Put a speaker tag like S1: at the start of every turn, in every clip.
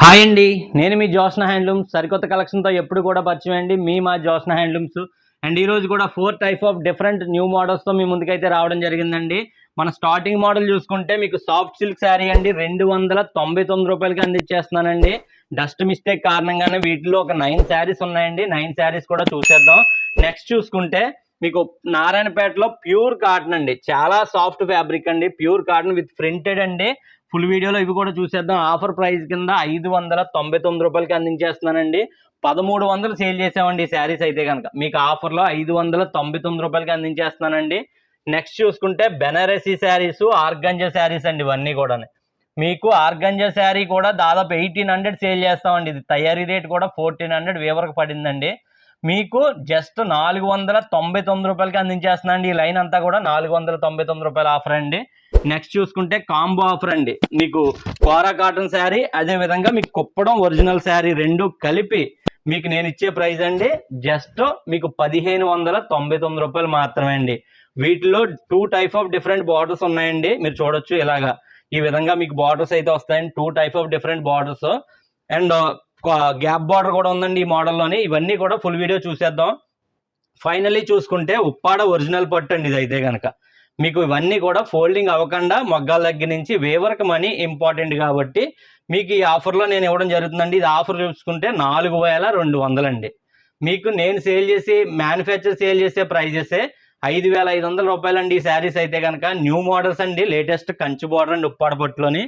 S1: Hi అండి, నేను మీ Joshna handlooms సరికొత్త కలెక్షన్తో ఎప్పుడు కూడా పరిచయం అండి. మా జోష్నా హ్యాండ్లూమ్స్ అండ్ ఈరోజు కూడా 4 టైప్ ఆఫ్ డిఫరెంట్ న్యూ మోడల్స్తో మీ ముందుకైతే రావడం జరిగిందండి. మన స్టార్టింగ్ మోడల్ చూసుకుంటే మీకు సాఫ్ట్ సిల్క్ శారీ అండి 299 రూపాయలకి అందించేస్తున్నానండి. డస్ట్ మిస్టేక్ కారణంగానే వీటిలో ఒక 9 శారీస్ ఉన్నాయండి. 9 శారీస్ కూడా చూసేద్దాం. నెక్స్ట్ చూసుకుంటే మీకు నారాయణపేటలో ప్యూర్ కాటన్ అండి, చాలా సాఫ్ట్ ఫ్యాబ్రిక్ అండి, ప్యూర్ కాటన్ విత్ ప్రింటెడ్ అండి. ఫుల్ వీడియోలో ఇవి కూడా చూసేద్దాం. ఆఫర్ ప్రైస్ కింద 599 రూపాయలకి అందించేస్తున్నానండి. 1300 సేల్ చేసామండి ఈ శారీస్ అయితే కనుక మీకు ఆఫర్లో 599 రూపాయలకి అందించేస్తున్నానండి. నెక్స్ట్ చూసుకుంటే బెనారసీ శారీస్, ఆర్గంజా శారీస్ అండి. ఇవన్నీ కూడా మీకు ఆర్గంజా శారీ కూడా దాదాపు 1800 సేల్ చేస్తామండి. ఇది తయారీ రేట్ కూడా 1400 వేవరకు పడిందండి. మీకు జస్ట్ 499 రూపాయలకి అందించేస్తున్నాండి. ఈ లైన్ అంతా కూడా 499 రూపాయల ఆఫర్ అండి. నెక్స్ట్ చూసుకుంటే కాంబో ఆఫర్ అండి. మీకు కోరా కాటన్ శారీ, అదేవిధంగా మీకు కుప్పడం ఒరిజినల్ శారీ రెండు కలిపి మీకు నేను ఇచ్చే ప్రైస్ అండి జస్ట్ మీకు 1599 రూపాయలు మాత్రమే అండి. వీటిలో 2 టైప్ ఆఫ్ డిఫరెంట్ బార్డర్స్ ఉన్నాయండి. మీరు చూడొచ్చు ఇలాగా ఈ విధంగా మీకు బార్డర్స్ అయితే వస్తాయండి. 2 type of different borders and gap border కూడా ఉందండి ఈ మోడల్లోని. ఇవన్నీ కూడా ఫుల్ వీడియో చూసేద్దాం. ఫైనల్లీ చూసుకుంటే ఉప్పాడ ఒరిజినల్ పట్టు అండి. ఇదైతే కనుక మీకు ఇవన్నీ కూడా ఫోల్డింగ్ అవ్వకుండా మొగ్గాల దగ్గర నుంచి వేవర్కి మనీ ఇంపార్టెంట్ కాబట్టి మీకు ఈ ఆఫర్లో నేను ఇవ్వడం జరుగుతుందండి. ఇది ఆఫర్ చూసుకుంటే 4200 అండి. మీకు నేను మ్యానుఫ్యాక్చర్ సేల్ చేసే ప్రైజెసే 5500 రూపాయలు అండి. ఈ శారీస్ అయితే కనుక న్యూ మోడల్స్ అండి, లేటెస్ట్ కంచి బోర్డర్ అండి ఉప్పాడ పట్టులోని.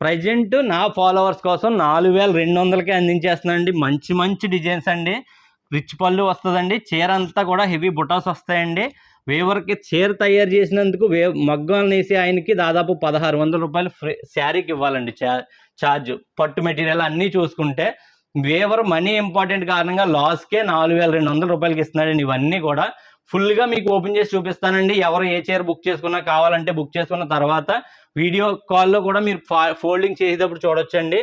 S1: ప్రజెంట్ నా ఫాలోవర్స్ కోసం 4200కే అందించేస్తున్నానండి. మంచి మంచి డిజైన్స్ అండి. రిచ్ పళ్ళు వస్తుందండి. చీర అంతా కూడా హెవీ బుటాస్ వస్తాయండి. వేవర్కి చీర తయారు చేసినందుకు మగ్గాలు వేసి ఆయనకి దాదాపు 1600 రూపాయలు ఫ్రీ శారీకి ఇవ్వాలండి ఛార్జ్. పట్టు మెటీరియల్ అన్నీ చూసుకుంటే వేవర్ మనీ ఇంపార్టెంట్ కారణంగా లాస్కే 4200 రూపాయలకి ఇస్తున్నాడండి. ఇవన్నీ కూడా ఫుల్గా మీకు ఓపెన్ చేసి చూపిస్తానండి. ఎవరు ఏ చీర బుక్ చేసుకున్నా కావాలంటే బుక్ చేసుకున్న తర్వాత వీడియో కాల్లో కూడా మీరు ఫోల్డింగ్ చేసేటప్పుడు చూడొచ్చండి.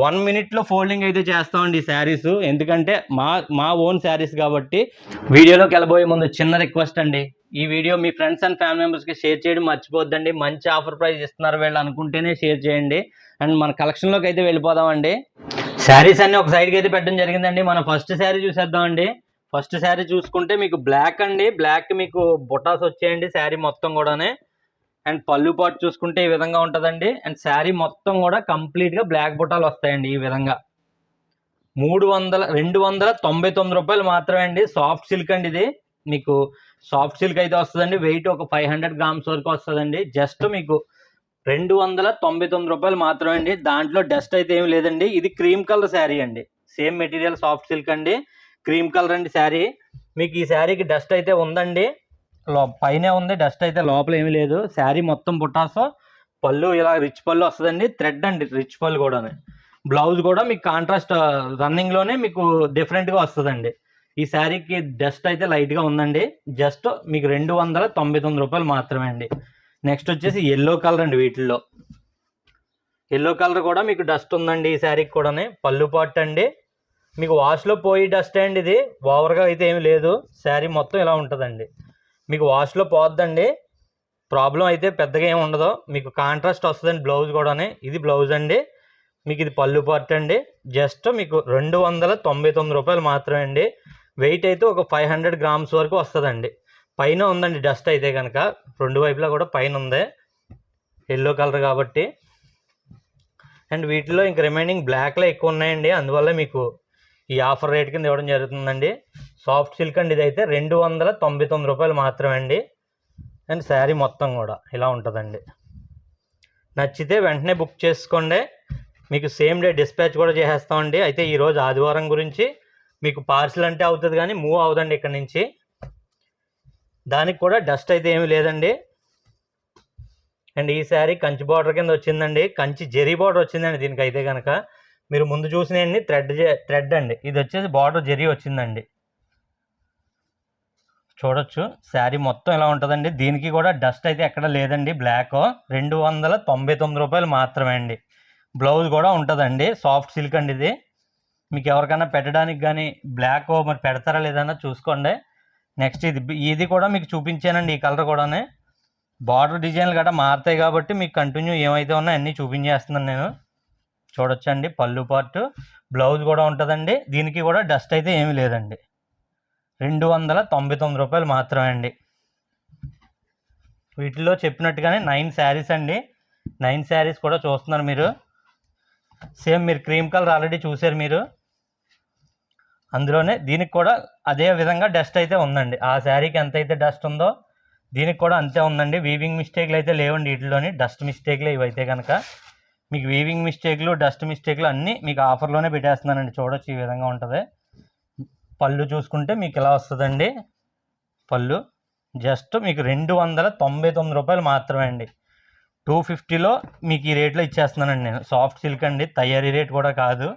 S1: 1 మినిట్లో ఫోల్డింగ్ అయితే చేస్తామండి ఈ శారీస్. ఎందుకంటే మా ఓన్ శారీస్ కాబట్టి. వీడియోలోకి వెళ్ళబోయే ముందు చిన్న రిక్వెస్ట్ అండి, ఈ video me friends and family మెంబర్స్కి షేర్ చేయడం మర్చిపోద్దండి. మంచి ఆఫర్ ప్రైస్ ఇస్తున్నారు వీళ్ళు అనుకుంటేనే షేర్ చేయండి. అండ్ మన కలెక్షన్లోకి అయితే వెళ్ళిపోదామండి. శారీస్ అన్ని ఒక సైడ్కి అయితే పెట్టడం జరిగిందండి. మనం ఫస్ట్ శారీ చూసేద్దామండి. ఫస్ట్ శారీ చూసుకుంటే మీకు బ్లాక్ అండి. బ్లాక్ మీకు బుటాస్ వచ్చాయండి శారీ మొత్తం కూడానే. అండ్ పళ్ళు పాటు చూసుకుంటే ఈ విధంగా ఉంటుందండి. అండ్ శారీ మొత్తం కూడా కంప్లీట్గా బ్లాక్ బుటాలు వస్తాయండి ఈ విధంగా. 299 రూపాయలు మాత్రమే అండి. సాఫ్ట్ సిల్క్ అండి ఇది. మీకు సాఫ్ట్ సిల్క్ అయితే వస్తుందండి. వెయిట్ ఒక 500 గ్రామ్స్ వరకు వస్తుందండి. జస్ట్ మీకు 299 రూపాయలు మాత్రమే అండి. దాంట్లో డస్ట్ అయితే ఏమి లేదండి. ఇది క్రీమ్ కలర్ శారీ అండి. సేమ్ మెటీరియల్ సాఫ్ట్ సిల్క్ అండి, క్రీమ్ కలర్ అండి శారీ. మీకు ఈ శారీకి డస్ట్ అయితే ఉందండి, పైనే ఉంది, డస్ట్ అయితే లోపల ఏమీ లేదు. శారీ మొత్తం బుటాసో, పళ్ళు ఇలా రిచ్ పళ్ళు వస్తుందండి. థ్రెడ్ అండి రిచ్ పళ్ళు కూడా. బ్లౌజ్ కూడా మీకు కాంట్రాస్ట్ రన్నింగ్లోనే మీకు డిఫరెంట్గా వస్తుందండి. ఈ శారీకి డస్ట్ అయితే లైట్గా ఉందండి. జస్ట్ మీకు 299 రూపాయలు మాత్రమే అండి. నెక్స్ట్ వచ్చేసి ఎల్లో కలర్ అండి. వీటిల్లో ఎల్లో కలర్ కూడా మీకు డస్ట్ ఉందండి ఈ శారీకి కూడా. పళ్ళు పాటు అండి. మీకు వాష్లో పోయి డస్ట్ అండి. ఇది ఓవర్గా అయితే ఏమి లేదు. శారీ మొత్తం ఇలా ఉంటుందండి. మీకు వాష్లో పోద్దండి, ప్రాబ్లం అయితే పెద్దగా ఏమి ఉండదు. మీకు కాంట్రాస్ట్ వస్తుందండి బ్లౌజ్ కూడా. ఇది బ్లౌజ్ అండి. మీకు ఇది పళ్ళు పార్ట్ అండి. జస్ట్ మీకు 299 రూపాయలు మాత్రమే అండి. వెయిట్ అయితే ఒక 500 గ్రామ్స్ వరకు వస్తుందండి. పైన ఉందండి డస్ట్ అయితే కనుక, రెండు వైపులా కూడా పైన ఉంది ఎల్లో కలర్ కాబట్టి. అండ్ వీటిలో ఇంక రిమైనింగ్ బ్లాక్లో ఎక్కువ ఉన్నాయండి, అందువల్ల మీకు ఈ ఆఫర్ రేట్ కింద ఇవ్వడం జరుగుతుందండి. సాఫ్ట్ సిల్క్ అండి. ఇదైతే 299 రూపాయలు మాత్రమే అండి. అండ్ శారీ మొత్తం కూడా ఇలా ఉంటుందండి. నచ్చితే వెంటనే బుక్ చేసుకోండి. మీకు సేమ్ డే డిస్పాచ్ కూడా చేసేస్తామండి. అయితే ఈరోజు ఆదివారం గురించి మీకు పార్సిల్ అంటే అవుతుంది కానీ మూవ్ అవుదండి ఇక్కడ నుంచి. దానికి కూడా డస్ట్ అయితే ఏమీ లేదండి. అండ్ ఈ శారీ కంచి బార్డర్ కింద వచ్చిందండి. కంచి జెరీ బార్డర్ వచ్చిందండి దీనికి అయితే కనుక. మీరు ముందు చూసినవన్నీ థ్రెడ్ అండి. ఇది వచ్చేసి బార్డర్ జెరీ వచ్చిందండి. చూడొచ్చు శారీ మొత్తం ఇలా ఉంటుందండి. దీనికి కూడా డస్ట్ అయితే ఎక్కడ లేదండి. బ్లాక్ 299 రూపాయలు మాత్రమే అండి. బ్లౌజ్ కూడా ఉంటుందండి. సాఫ్ట్ సిల్క్ అండి ఇది. మీకు ఎవరికైనా పెట్టడానికి కానీ బ్లాక్ మరి పెడతారా లేదన్నా చూసుకోండి. నెక్స్ట్ ఇది కూడా మీకు చూపించానండి. ఈ కలర్ కూడా బార్డర్ డిజైన్లు గట్రా మారుతాయి కాబట్టి మీకు కంటిన్యూ ఏమైతే ఉన్నాయో అన్నీ చూపించేస్తున్నాను నేను. చూడొచ్చండి పళ్ళు పార్ట్, బ్లౌజ్ కూడా ఉంటుందండి. దీనికి కూడా డస్ట్ అయితే ఏమీ లేదండి. 299 రూపాయలు మాత్రమే అండి. వీటిలో చెప్పినట్టుగానే 9 శారీస్ అండి. 9 శారీస్ కూడా చూస్తున్నారు మీరు. సేమ్ మీరు క్రీమ్ కలర్ ఆల్రెడీ చూసారు మీరు. అందులోనే దీనికి కూడా అదే విధంగా డస్ట్ అయితే ఉందండి. ఆ శారీకి ఎంత అయితే డస్ట్ ఉందో దీనికి కూడా అంతే ఉందండి. వీవింగ్ మిస్టేక్లు అయితే లేవండి వీటిలోని, డస్ట్ మిస్టేక్లే ఇవైతే కనుక. మీకు వీవింగ్ మిస్టేక్లు, డస్ట్ మిస్టేక్లు అన్నీ మీకు ఆఫర్లోనే పెట్టేస్తున్నానండి. చూడొచ్చు ఈ విధంగా ఉంటుంది. పళ్ళు చూసుకుంటే మీకు ఇలా వస్తుందండి. పళ్ళు జస్ట్ మీకు 299 రూపాయలు మాత్రమే అండి. 250లో మీకు ఈ రేట్లో ఇచ్చేస్తున్నానండి నేను. సాఫ్ట్ సిల్క్ అండి, తయారీ రేట్ కూడా కాదు.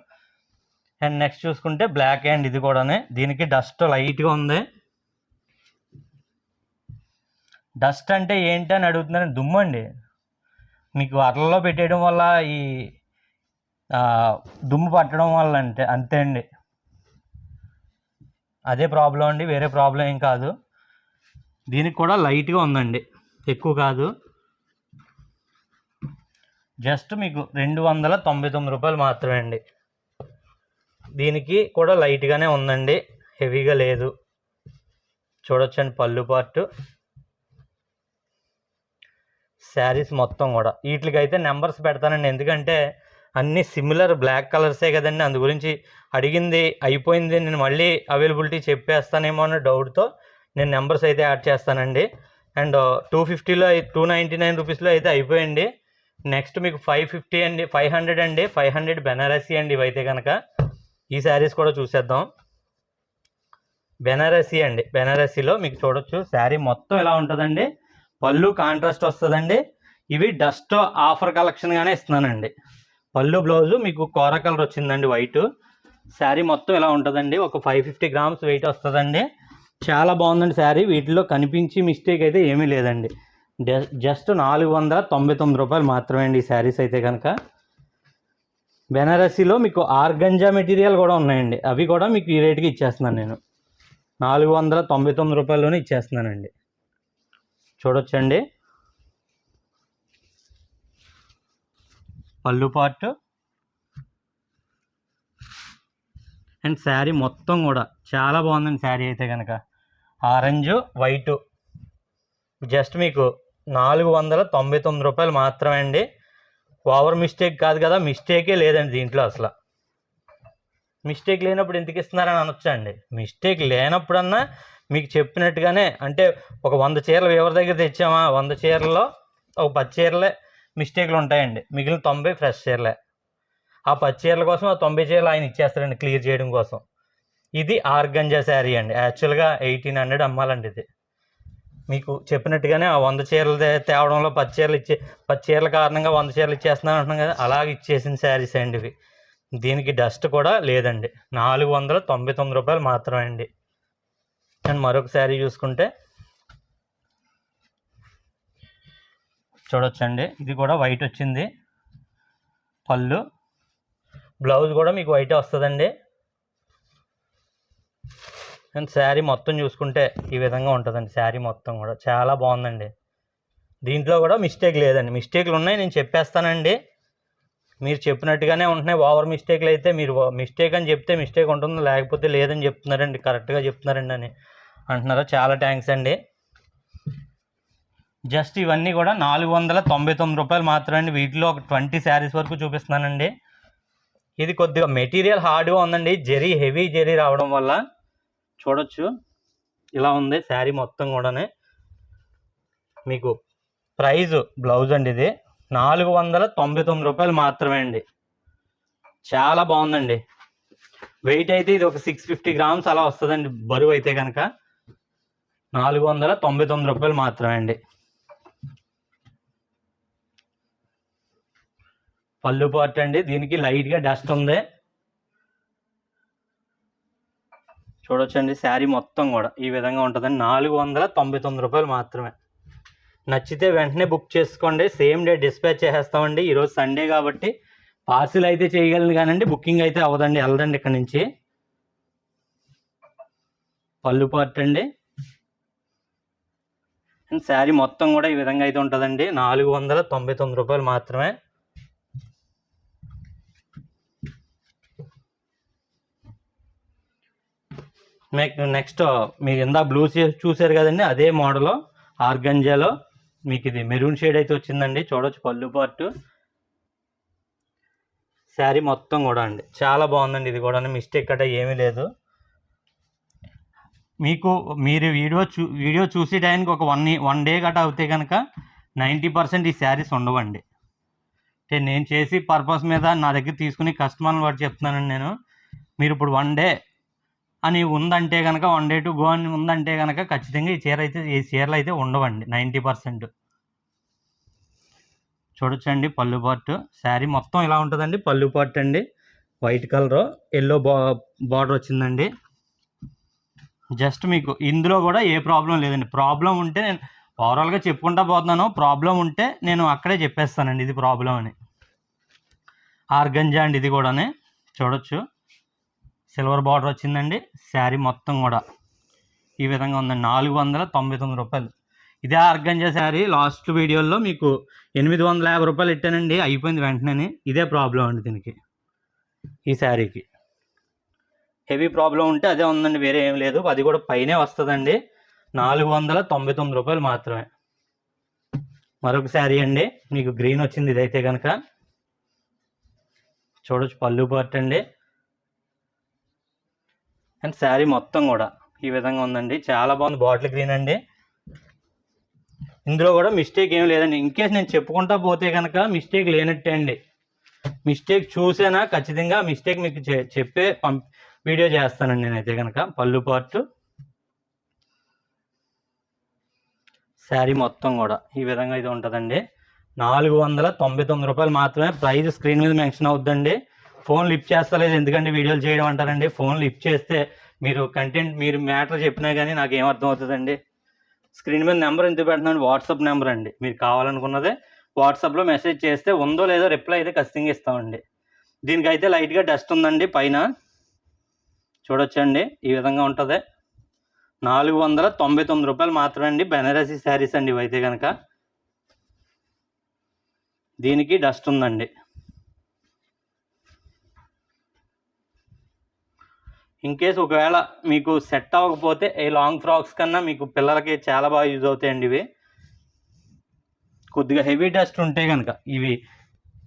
S1: అండ్ నెక్స్ట్ చూసుకుంటే బ్లాక్ అండ్ ఇది కూడానే. దీనికి డస్ట్ లైట్గా ఉంది. డస్ట్ అంటే ఏంటి అని అడుగుతున్నాను. దుమ్ము అండి. మీకు అరలలో పెట్టేయడం వల్ల ఈ దుమ్ము పట్టడం వల్ల అంతే అండి. అదే ప్రాబ్లం అండి, వేరే ప్రాబ్లం ఏం కాదు. దీనికి కూడా లైట్గా ఉందండి, ఎక్కువ కాదు. జస్ట్ మీకు 299 రూపాయలు మాత్రమే అండి. దీనికి కూడా లైట్గానే ఉందండి, హెవీగా లేదు. చూడొచ్చండి పళ్ళు పార్ట్, శారీస్ మొత్తం కూడా. వీటికైతే నెంబర్స్ పెడతానండి, ఎందుకంటే అన్నీ సిమిలర్ బ్లాక్ కలర్సే కదండి. అందు గురించి అడిగింది అయిపోయింది, నేను మళ్ళీ అవైలబిలిటీ చెప్పేస్తానేమో అన్న డౌట్తో నేను నెంబర్స్ అయితే యాడ్ చేస్తానండి. అండ్ 250లో 299 రూపీస్లో అయితే అయిపోయింది. నెక్స్ట్ మీకు 550 అండి, 500 అండి, 500 బెనారసీ అండి. ఇవైతే కనుక ఈ శారీస్ కూడా చూసేద్దాం. బెనారసీ అండి, బెనారసీలో మీకు చూడొచ్చు శారీ మొత్తం ఇలా ఉంటుందండి. పళ్ళు కాంట్రాస్ట్ వస్తుందండి. ఇవి డస్ట్ ఆఫర్ కలెక్షన్గానే ఇస్తున్నానండి. పళ్ళు బ్లౌజు మీకు కోర కలర్ వచ్చిందండి, వైట్. శారీ మొత్తం ఇలా ఉంటుందండి. ఒక 550 గ్రామ్స్ వెయిట్ వస్తుందండి. చాలా బాగుందండి శారీ. వీటిలో కనిపించి మిస్టేక్ అయితే ఏమీ లేదండి. జస్ట్ 499 రూపాయలు మాత్రమే అండి ఈ శారీస్ అయితే కనుక. బెనారసీలో మీకు ఆర్గంజా మెటీరియల్ కూడా ఉన్నాయండి. అవి కూడా మీకు ఈ రేటుకి ఇచ్చేస్తున్నాను నేను. 499 రూపాయల్లోనే ఇచ్చేస్తున్నానండి. చూడొచ్చండి పళ్ళు పార్ట్ అండ్ శారీ మొత్తం కూడా చాలా బాగుందండి. శారీ అయితే కనుక ఆరెంజ్ వైటు జస్ట్ మీకు 499 రూపాయలు మాత్రమే అండి. ఓవర్ మిస్టేక్ కాదు కదా, మిస్టేకే లేదండి దీంట్లో. అసలు మిస్టేక్ లేనప్పుడు ఎందుకు ఇస్తున్నారని అనొచ్చా అండి. మిస్టేక్ లేనప్పుడన్నా మీకు చెప్పినట్టుగానే, అంటే ఒక 100 చీరలు ఎవరి దగ్గర తెచ్చామా, 100 చీరల్లో ఒక 10 చీరలే మిస్టేక్లు ఉంటాయండి, మిగిలిన 90 ఫ్రెష్ చీరలే. ఆ 10 చీరల కోసం ఆ 90 చీరలు ఆయన ఇచ్చేస్తారండి క్లియర్ చేయడం కోసం. ఇది ఆర్గంజా శారీ అండి. యాక్చువల్గా 1800 అమ్మాలండి ఇది. మీకు చెప్పినట్టుగానే ఆ 100 చీరలు తేవడంలో 10 చీరల కారణంగా 100 చీరలు ఇచ్చేస్తున్నాను అంటున్నాం కదా, అలాగే ఇచ్చేసిన శారీస్ అండి ఇవి. దీనికి డస్ట్ కూడా లేదండి. 499 రూపాయలు మాత్రమే అండి. అండ్ మరొక శారీ చూసుకుంటే చూడొచ్చండి, ఇది కూడా వైట్ వచ్చింది. పళ్ళు బ్లౌజ్ కూడా మీకు వైటే వస్తుందండి. అండ్ శారీ మొత్తం చూసుకుంటే ఈ విధంగా ఉంటుందండి. శారీ మొత్తం కూడా చాలా బాగుందండి. దీంట్లో కూడా మిస్టేక్ లేదండి. మిస్టేక్లు ఉన్నాయి, నేను చెప్పేస్తానండి. మీరు చెప్పినట్టుగానే ఉంటున్నాయి. ఓవర్ మిస్టేక్లు అయితే మీరు మిస్టేక్ అని చెప్తే మిస్టేక్ ఉంటుంది, లేకపోతే లేదని చెప్తున్నారండి, కరెక్ట్గా చెప్తున్నారండి అని అంటున్నారు. చాలా థ్యాంక్స్ అండి. జస్ట్ ఇవన్నీ కూడా 499 రూపాయలు మాత్రమే అండి. వీటిలో ఒక 20 శారీస్ వరకు చూపిస్తున్నానండి. ఇది కొద్దిగా మెటీరియల్ హార్డ్గా ఉందండి, జరీ హెవీ జరీ రావడం వల్ల. చూడొచ్చు ఇలా ఉంది శారీ మొత్తం కూడానే. మీకు ప్రైజ్ బ్లౌజ్ అండి ఇది 499 రూపాయలు మాత్రమే అండి. చాలా బాగుందండి. వెయిట్ అయితే ఇది ఒక 650 గ్రామ్స్ అలా వస్తుందండి బరువు అయితే కనుక. 499 రూపాయలు మాత్రమే అండి. పళ్ళు పార్ట్ అండి, దీనికి లైట్గా డస్ట్ ఉంది. చూడొచ్చండి శారీ మొత్తం కూడా ఈ విధంగా ఉంటుందండి. 499 రూపాయలు మాత్రమే. నచ్చితే వెంటనే బుక్ చేసుకోండి, సేమ్ డే డిస్పాచ్ చేసేస్తామండి. ఈరోజు సండే కాబట్టి పార్సిల్ అయితే చేయగలను కానండి, బుకింగ్ అయితే అవ్వదండి, వెళ్ళదండి ఇక్కడ నుంచి. పళ్ళు పార్ట్ అండి అండ్ శారీ మొత్తం కూడా ఈ విధంగా అయితే ఉంటుందండి. 499 రూపాయలు మాత్రమే. నెక్స్ట్ మీరు ఇందా బ్లూ చూసారు కదండి, అదే మోడల్ ఆర్గంజాలో మీకు ఇది మెరూన్ షేడ్ అయితే వచ్చిందండి. చూడొచ్చు పళ్ళు పార్ట్. శారీ మొత్తం కూడా అండి చాలా బాగుందండి. ఇది కూడా మిస్టేక్ గట్రా ఏమీ లేదు. మీరు వీడియో చూసే టైంకి ఒక వన్ డే గట్రా అవుతే కనుక 90% ఈ శారీస్ ఉండవండి. అంటే నేను చేసి పర్పస్ మీద నా దగ్గర తీసుకుని కస్టమర్ని వాటి చెప్తున్నానండి నేను. మీరు ఇప్పుడు 1 డే అని ఉందంటే కనుక 1 డే టు గో అని ఉందంటే కనుక ఖచ్చితంగా ఈ చీరలు అయితే ఉండవండి 90%. చూడొచ్చండి పళ్ళు పార్ట్. శారీ మొత్తం ఇలా ఉంటుందండి. పళ్ళు పార్ట్ అండి వైట్ కలర్, ఎల్లో బార్డర్ వచ్చిందండి. జస్ట్ మీకు ఇందులో కూడా ఏ ప్రాబ్లం లేదండి. ప్రాబ్లం ఉంటే నేను ఓవరాల్గా చెప్పుకుంటా పోతున్నాను. ప్రాబ్లం ఉంటే నేను అక్కడే చెప్పేస్తానండి ఇది ప్రాబ్లం అని. ఆర్గంజా అండి ఇది కూడానే. చూడొచ్చు సిల్వర్ బార్డర్ వచ్చిందండి. శారీ మొత్తం కూడా ఈ విధంగా ఉందండి. 499 రూపాయలు. ఇదే ఆర్గంజా శారీ లాస్ట్ వీడియోలో మీకు 850 రూపాయలు ఇట్టానండి, అయిపోయింది వెంటనే. ఇదే ప్రాబ్లం అండి దీనికి, ఈ శారీకి. హెవీ ప్రాబ్లం ఉంటే అదే ఉందండి, వేరే ఏం లేదు. అది కూడా పైనే వస్తుందండి. 499 రూపాయలు మాత్రమే. మరొక శారీ అండి మీకు గ్రీన్ వచ్చింది. ఇదైతే కనుక చూడొచ్చు పళ్ళు పార్ట్ అండి. అండ్ శారీ మొత్తం కూడా ఈ విధంగా ఉందండి. చాలా బాగుంది. బాటిల్ గ్రీన్ అండి. ఇందులో కూడా మిస్టేక్ ఏం లేదండి. ఇన్కేస్ నేను చెప్పుకుంటా పోతే కనుక మిస్టేక్ లేనట్టే అండి. మిస్టేక్ చూసేనా ఖచ్చితంగా మిస్టేక్ మీకు చెప్పే వీడియో చేస్తానండి నేనైతే కనుక. పళ్ళు పార్ట్, శారీ మొత్తం కూడా ఈ విధంగా అయితే ఉంటుందండి. 499 రూపాయలు మాత్రమే. ప్రైస్ స్క్రీన్ మీద మెన్షన్ అవుద్దండి. ఫోన్ లిఫ్ట్ చేస్తలేదు ఎందుకంటే వీడియోలు చేయడం అంటారండి. ఫోన్ లిఫ్ట్ చేస్తే మీరు మ్యాటర్ చెప్పినా కానీ నాకు ఏం అర్థం అవుతుందండి. స్క్రీన్ మీద నెంబర్ ఎందుకు పెడుతున్నాను, వాట్సాప్ నెంబర్ అండి. మీరు కావాలనుకున్నదే వాట్సాప్లో మెసేజ్ చేస్తే ఉందో లేదో రిప్లై అయితే ఖచ్చితంగా ఇస్తామండి. దీనికైతే లైట్గా డస్ట్ ఉందండి పైన. చూడొచ్చండి ఈ విధంగా ఉంటుంది. 499 రూపాయలు మాత్రమే అండి. బెనారసీ శారీస్ అండి ఇవైతే కనుక. దీనికి డస్ట్ ఉందండి. ఇన్కేస్ ఒకవేళ మీకు సెట్ అవ్వకపోతే ఈ లాంగ్ ఫ్రాక్స్ కన్నా మీకు పిల్లలకి చాలా బాగా యూజ్ అవుతాయండి ఇవి. కొద్దిగా హెవీ డస్ట్ ఉంటే కనుక ఇవి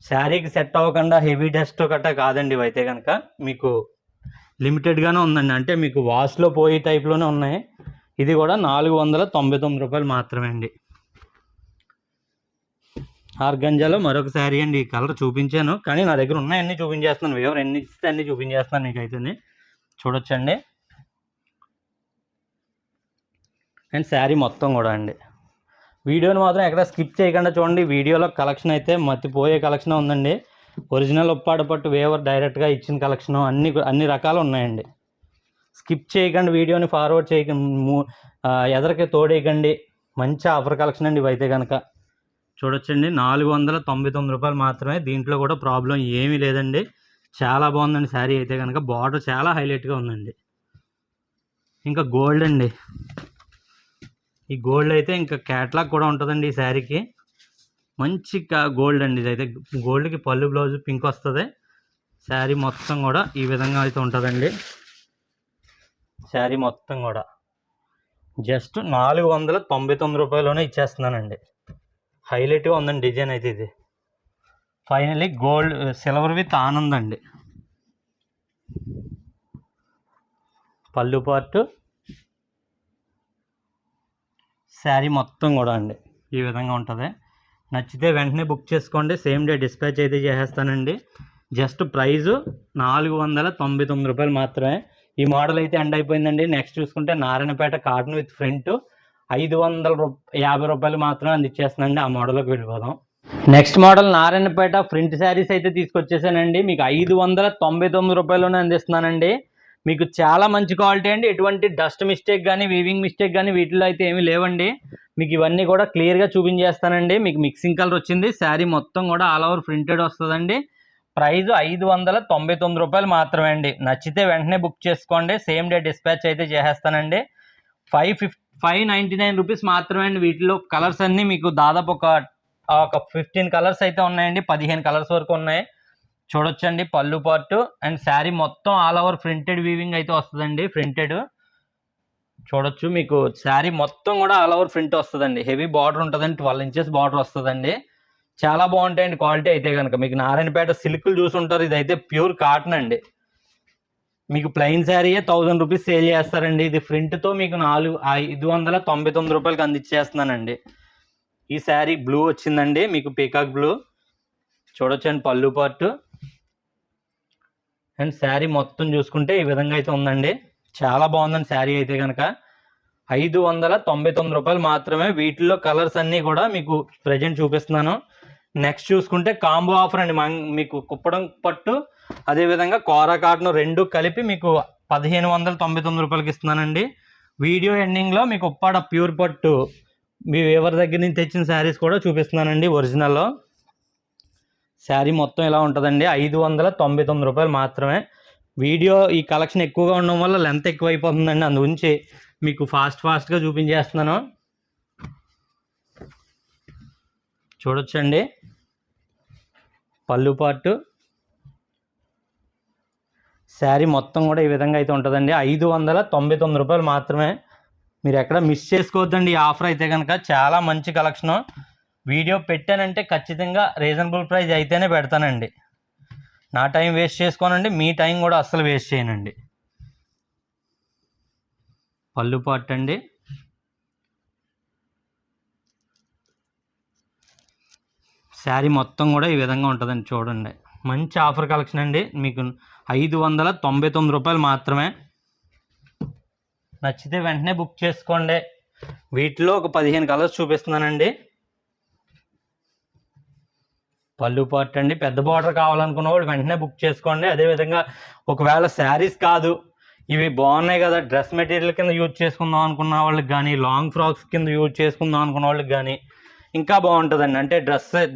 S1: శారీకి సెట్ అవ్వకుండా హెవీ డస్ట్ గట్రా కాదండి ఇవైతే కనుక. మీకు లిమిటెడ్గానే ఉందండి. అంటే మీకు వాష్లో పోయే టైప్లోనే ఉన్నాయి. ఇది కూడా 499 రూపాయలు మాత్రమే అండి. ఆర్గంజాలో మరొక శారీ అండి. ఈ కలర్ చూపించాను కానీ నా దగ్గర ఉన్నాయన్నీ చూపించేస్తున్నాను. ఎవరు ఎన్ని ఇస్తే అన్నీ చూపించేస్తున్నాను మీకైతే. చూడొచ్చండి. అండ్ శారీ మొత్తం కూడా అండి. వీడియోని మాత్రం ఎక్కడ స్కిప్ చేయకుండా చూడండి. వీడియోలో కలెక్షన్ అయితే మర్చిపోయే కలెక్షన్ ఉందండి. ఒరిజినల్ ఉప్పాడ పట్టు వేవర్ డైరెక్ట్గా ఇచ్చిన కలెక్షన్ అన్ని రకాలు ఉన్నాయండి. స్కిప్ చేయకండి, వీడియోని ఫార్వర్డ్ చేయకండి, ఎదరికి తోడేయకండి. మంచి ఆఫర్ కలెక్షన్ అండి ఇవైతే కనుక. చూడొచ్చండి 499 రూపాయలు మాత్రమే. దీంట్లో కూడా ప్రాబ్లం ఏమీ లేదండి. చాలా బాగుందండి శారీ అయితే కనుక. బార్డర్ చాలా హైలైట్గా ఉందండి. ఇంకా గోల్డ్ అండి. ఈ గోల్డ్ అయితే ఇంకా క్యాట్లాగ్ కూడా ఉంటుందండి ఈ శారీకి. మంచి గోల్డ్ అండి. ఇదైతే గోల్డ్కి పళ్ళు బ్లౌజ్ పింక్ వస్తుంది. శారీ మొత్తం కూడా ఈ విధంగా అయితే ఉంటుందండి. శారీ మొత్తం కూడా జస్ట్ 499 రూపాయలోనే ఇచ్చేస్తున్నానండి. హైలైట్గా ఉందండి డిజైన్ అయితే. ఇది finally gold silver with Anand అండి. పళ్ళు పార్ట్, శారీ మొత్తం కూడా అండి ఈ విధంగా ఉంటుంది. నచ్చితే వెంటనే బుక్ చేసుకోండి. సేమ్ డే డిస్పాచ్ అయితే చేసేస్తానండి. జస్ట్ ప్రైజు 499 రూపాయలు మాత్రమే. ఈ మోడల్ అయితే ఎండ్ అయిపోయిందండి. నెక్స్ట్ చూసుకుంటే నారాయణపేట కాటన్ విత్ ప్రింట్ 550 రూపాయలు మాత్రమే అందిచ్చేస్తున్నానండి. ఆ మోడల్లోకి వెళ్ళిపోదాం. Next model Narayanpet print saris అయితే తీసుకొచ్చేసానండి. మీకు 599 రూపాయల్లోనే అందిస్తున్నానండి. మీకు చాలా మంచి క్వాలిటీ అండి. ఎటువంటి డస్ట్ మిస్టేక్ కానీ వీవింగ్ మిస్టేక్ కానీ వీటిలో అయితే ఏమీ లేవండి. మీకు ఇవన్నీ కూడా క్లియర్గా చూపించేస్తానండి. మీకు మిక్సింగ్ కలర్ వచ్చింది. శారీ మొత్తం కూడా ఆల్ ఓవర్ ప్రింటెడ్ వస్తుందండి. ప్రైజ్ 599 రూపాయలు మాత్రమే అండి. నచ్చితే వెంటనే బుక్ చేసుకోండి. సేమ్ డే డిస్పాచ్ అయితే చేసేస్తానండి. 599 రూపీస్ మాత్రమే అండి. వీటిలో కలర్స్ అన్నీ మీకు దాదాపు ఒక 15 కలర్స్ అయితే ఉన్నాయండి. 15 కలర్స్ వరకు ఉన్నాయి. చూడొచ్చండి పళ్ళు పార్ట్. అండ్ శారీ మొత్తం ఆల్ ఓవర్ ప్రింటెడ్ వీవింగ్ అయితే వస్తుందండి. ప్రింటెడ్ చూడొచ్చు, మీకు శారీ మొత్తం కూడా ఆల్ ఓవర్ ప్రింట్ వస్తుందండి. హెవీ బార్డర్ ఉంటుందండి, 12 ఇంచెస్ బార్డర్ వస్తుందండి. చాలా బాగుంటాయండి క్వాలిటీ అయితే కనుక. మీకు నారాయణపేట సిల్క్లు చూసుంటారు, ఇదైతే ప్యూర్ కాటన్ అండి. మీకు ప్లెయిన్ శారీయే 1000 రూపీస్ సేల్ చేస్తారండి. ఇది ప్రింట్తో మీకు 599 రూపాయలకి అందించేస్తున్నానండి. ఈ శారీ బ్లూ వచ్చిందండి, మీకు పీకాక్ బ్లూ చూడొచ్చండి. పళ్ళు పార్ట్ అండ్ శారీ మొత్తం చూసుకుంటే ఈ విధంగా అయితే ఉందండి. చాలా బాగుందండి శారీ అయితే కనుక. 599 రూపాయలు మాత్రమే. వీటిల్లో కలర్స్ అన్నీ కూడా మీకు ప్రజెంట్ చూపిస్తున్నాను. నెక్స్ట్ చూసుకుంటే కాంబో ఆఫర్ అండి. మీకు కుప్పడం పట్టు అదేవిధంగా కోరా కాటన్ రెండు కలిపి మీకు 1599 రూపాయలకి ఇస్తున్నానండి. వీడియో ఎండింగ్లో మీకు ఉప్పాడ ప్యూర్ పట్టు మీ ఎవరి దగ్గర నుంచి తెచ్చిన శారీస్ కూడా చూపిస్తున్నానండి. ఒరిజినల్లో శారీ మొత్తం ఇలా ఉంటుందండి. 599 రూపాయలు మాత్రమే. వీడియో ఈ కలెక్షన్ ఎక్కువగా ఉండడం వల్ల లెంత్ ఎక్కువ అయిపోతుందండి, అందుగురించి మీకు ఫాస్ట్గా చూపించేస్తున్నాను. చూడొచ్చండి పళ్ళు పార్టు. శారీ మొత్తం కూడా ఈ విధంగా అయితే ఉంటుందండి. 599 రూపాయలు మాత్రమే. మీరు ఎక్కడ మిస్ చేసుకోవద్దండి ఈ ఆఫర్ అయితే కనుక. చాలా మంచి కలెక్షను. వీడియో పెట్టానంటే ఖచ్చితంగా రీజనబుల్ ప్రైస్ అయితేనే పెడతానండి. నా టైం వేస్ట్ చేసుకోనండి, మీ టైం కూడా అస్సలు వేస్ట్ చేయనండి. పళ్ళు పార్ట్ అండి. శారీ మొత్తం కూడా ఈ విధంగా ఉంటుందండి. చూడండి, మంచి ఆఫర్ కలెక్షన్ అండి. మీకు 599 రూపాయలు మాత్రమే. నచ్చితే వెంటనే బుక్ చేసుకోండి. వీటిలో ఒక 15 కలర్స్ చూపిస్తున్నానండి. పళ్ళు పార్ట్ అండి. పెద్ద బార్డర్ కావాలనుకున్న వాళ్ళు వెంటనే బుక్ చేసుకోండి. అదేవిధంగా ఒకవేళ శారీస్ కాదు, ఇవి బాగున్నాయి కదా, డ్రెస్ మెటీరియల్ కింద యూజ్ చేసుకుందాం అనుకున్న వాళ్ళకి కానీ, లాంగ్ ఫ్రాక్స్ కింద యూజ్ చేసుకుందాం అనుకున్న వాళ్ళకి కానీ ఇంకా బాగుంటుందండి. అంటే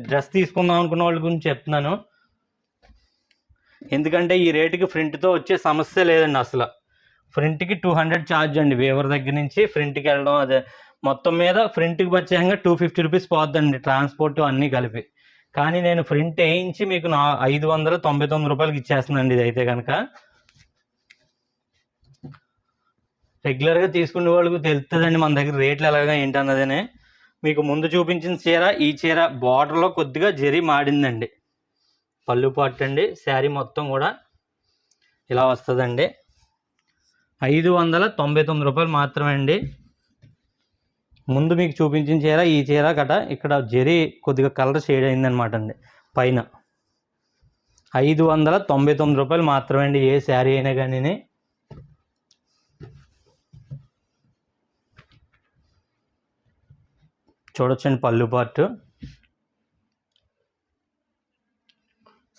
S1: డ్రెస్ తీసుకుందాం అనుకున్న వాళ్ళ గురించి చెప్తున్నాను. ఎందుకంటే ఈ రేటుకి ప్రింట్తో వచ్చే సమస్య లేదండి అసలు. ప్రింట్కి 200 ఛార్జ్ అండి. వేవర్ దగ్గర నుంచి ప్రింట్కి వెళ్ళడం, అదే మొత్తం మీద ప్రింట్కి ప్రత్యేకంగా 250 రూపీస్ పోద్దండి, ట్రాన్స్పోర్ట్ అన్నీ కలిపి. కానీ నేను ప్రింట్ వేయించి మీకు 599 రూపాయలకి ఇచ్చేస్తున్నానండి. ఇదైతే కనుక రెగ్యులర్గా తీసుకునే వాళ్ళకి తెలుస్తుందండి మన దగ్గర రేట్లు ఎలాగా ఏంటన్నదని. మీకు ముందు చూపించిన చీర, ఈ చీర బార్డర్లో కొద్దిగా జరీ మాడిందండి. పళ్ళు పార్ట్ అండి. శారీ మొత్తం కూడా ఇలా వస్తుందండి. 599 రూపాయలు మాత్రమే అండి. ముందు మీకు చూపించిన చీర, ఈ చీర కట ఇక్కడ జరీ కొద్దిగా కలర్ షేడ్ అయిందనమాట అండి పైన. 599 రూపాయలు మాత్రమే అండి ఏ శారీ అయినా కానీ. చూడొచ్చండి పళ్ళు పార్ట్.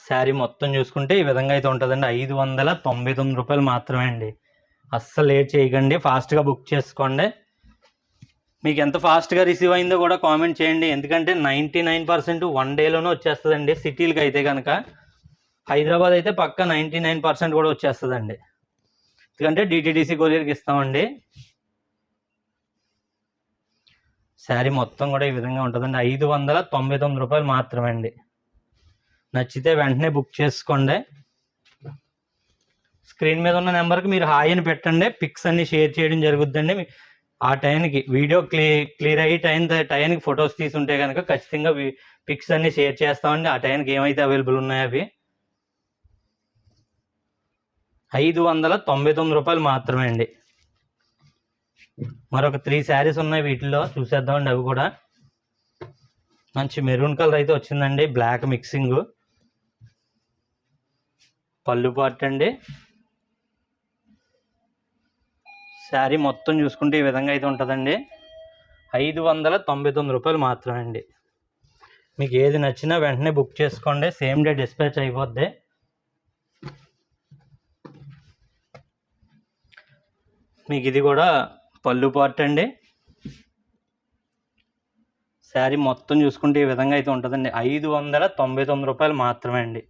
S1: శారీ మొత్తం చూసుకుంటే ఈ విధంగా అయితే ఉంటుందండి. 599 రూపాయలు మాత్రమే అండి. అస్సలు లేట్ చేయకండి, ఫాస్ట్గా బుక్ చేసుకోండి. మీకు ఎంత ఫాస్ట్గా రిసీవ్ అయిందో కూడా కామెంట్ చేయండి. ఎందుకంటే 99% 1 డేలోనే వచ్చేస్తుందండి. సిటీలకి అయితే కనుక, హైదరాబాద్ అయితే పక్క 99% కూడా వచ్చేస్తుందండి. ఎందుకంటే డిటీడీసీ కొరియర్కి ఇస్తామండి. శారీ మొత్తం కూడా ఈ విధంగా ఉంటుందండి. 599 రూపాయలు మాత్రమే అండి. నచ్చితే వెంటనే బుక్ చేసుకోండి. స్క్రీన్ మీద ఉన్న నెంబర్కి మీరు హాయ్ అని పెట్టండి. పిక్స్ అన్ని షేర్ చేయడం జరుగుద్దండి. ఆ టైంకి వీడియో క్లియర్ అయ్యి టైంకి ఫొటోస్ తీసుంటే కనుక ఖచ్చితంగా పిక్స్ అన్ని షేర్ చేస్తామండి. ఆ టైంకి ఏమైతే అవైలబుల్ ఉన్నాయో అవి. 599 రూపాయలు మాత్రమే అండి. మరొక 3 శారీస్ ఉన్నాయి, వీటిల్లో చూసేద్దామండి. అవి కూడా మంచి మెరూన్ కలర్ అయితే వచ్చిందండి, బ్లాక్ మిక్సింగ్. పళ్ళు పార్ట్ అండి. శారీ మొత్తం చూసుకుంటే ఈ విధంగా అయితే ఉంటుందండి. 599 రూపాయలు మాత్రమే అండి. మీకు ఏది నచ్చినా వెంటనే బుక్ చేసుకోండి, సేమ్ డే డిస్పాచ్ అయిపోద్ది. మీకు ఇది కూడా పళ్ళు పార్ట్ అండి. శారీ మొత్తం చూసుకుంటే ఈ విధంగా అయితే ఉంటుందండి. 599 రూపాయలు మాత్రమే అండి.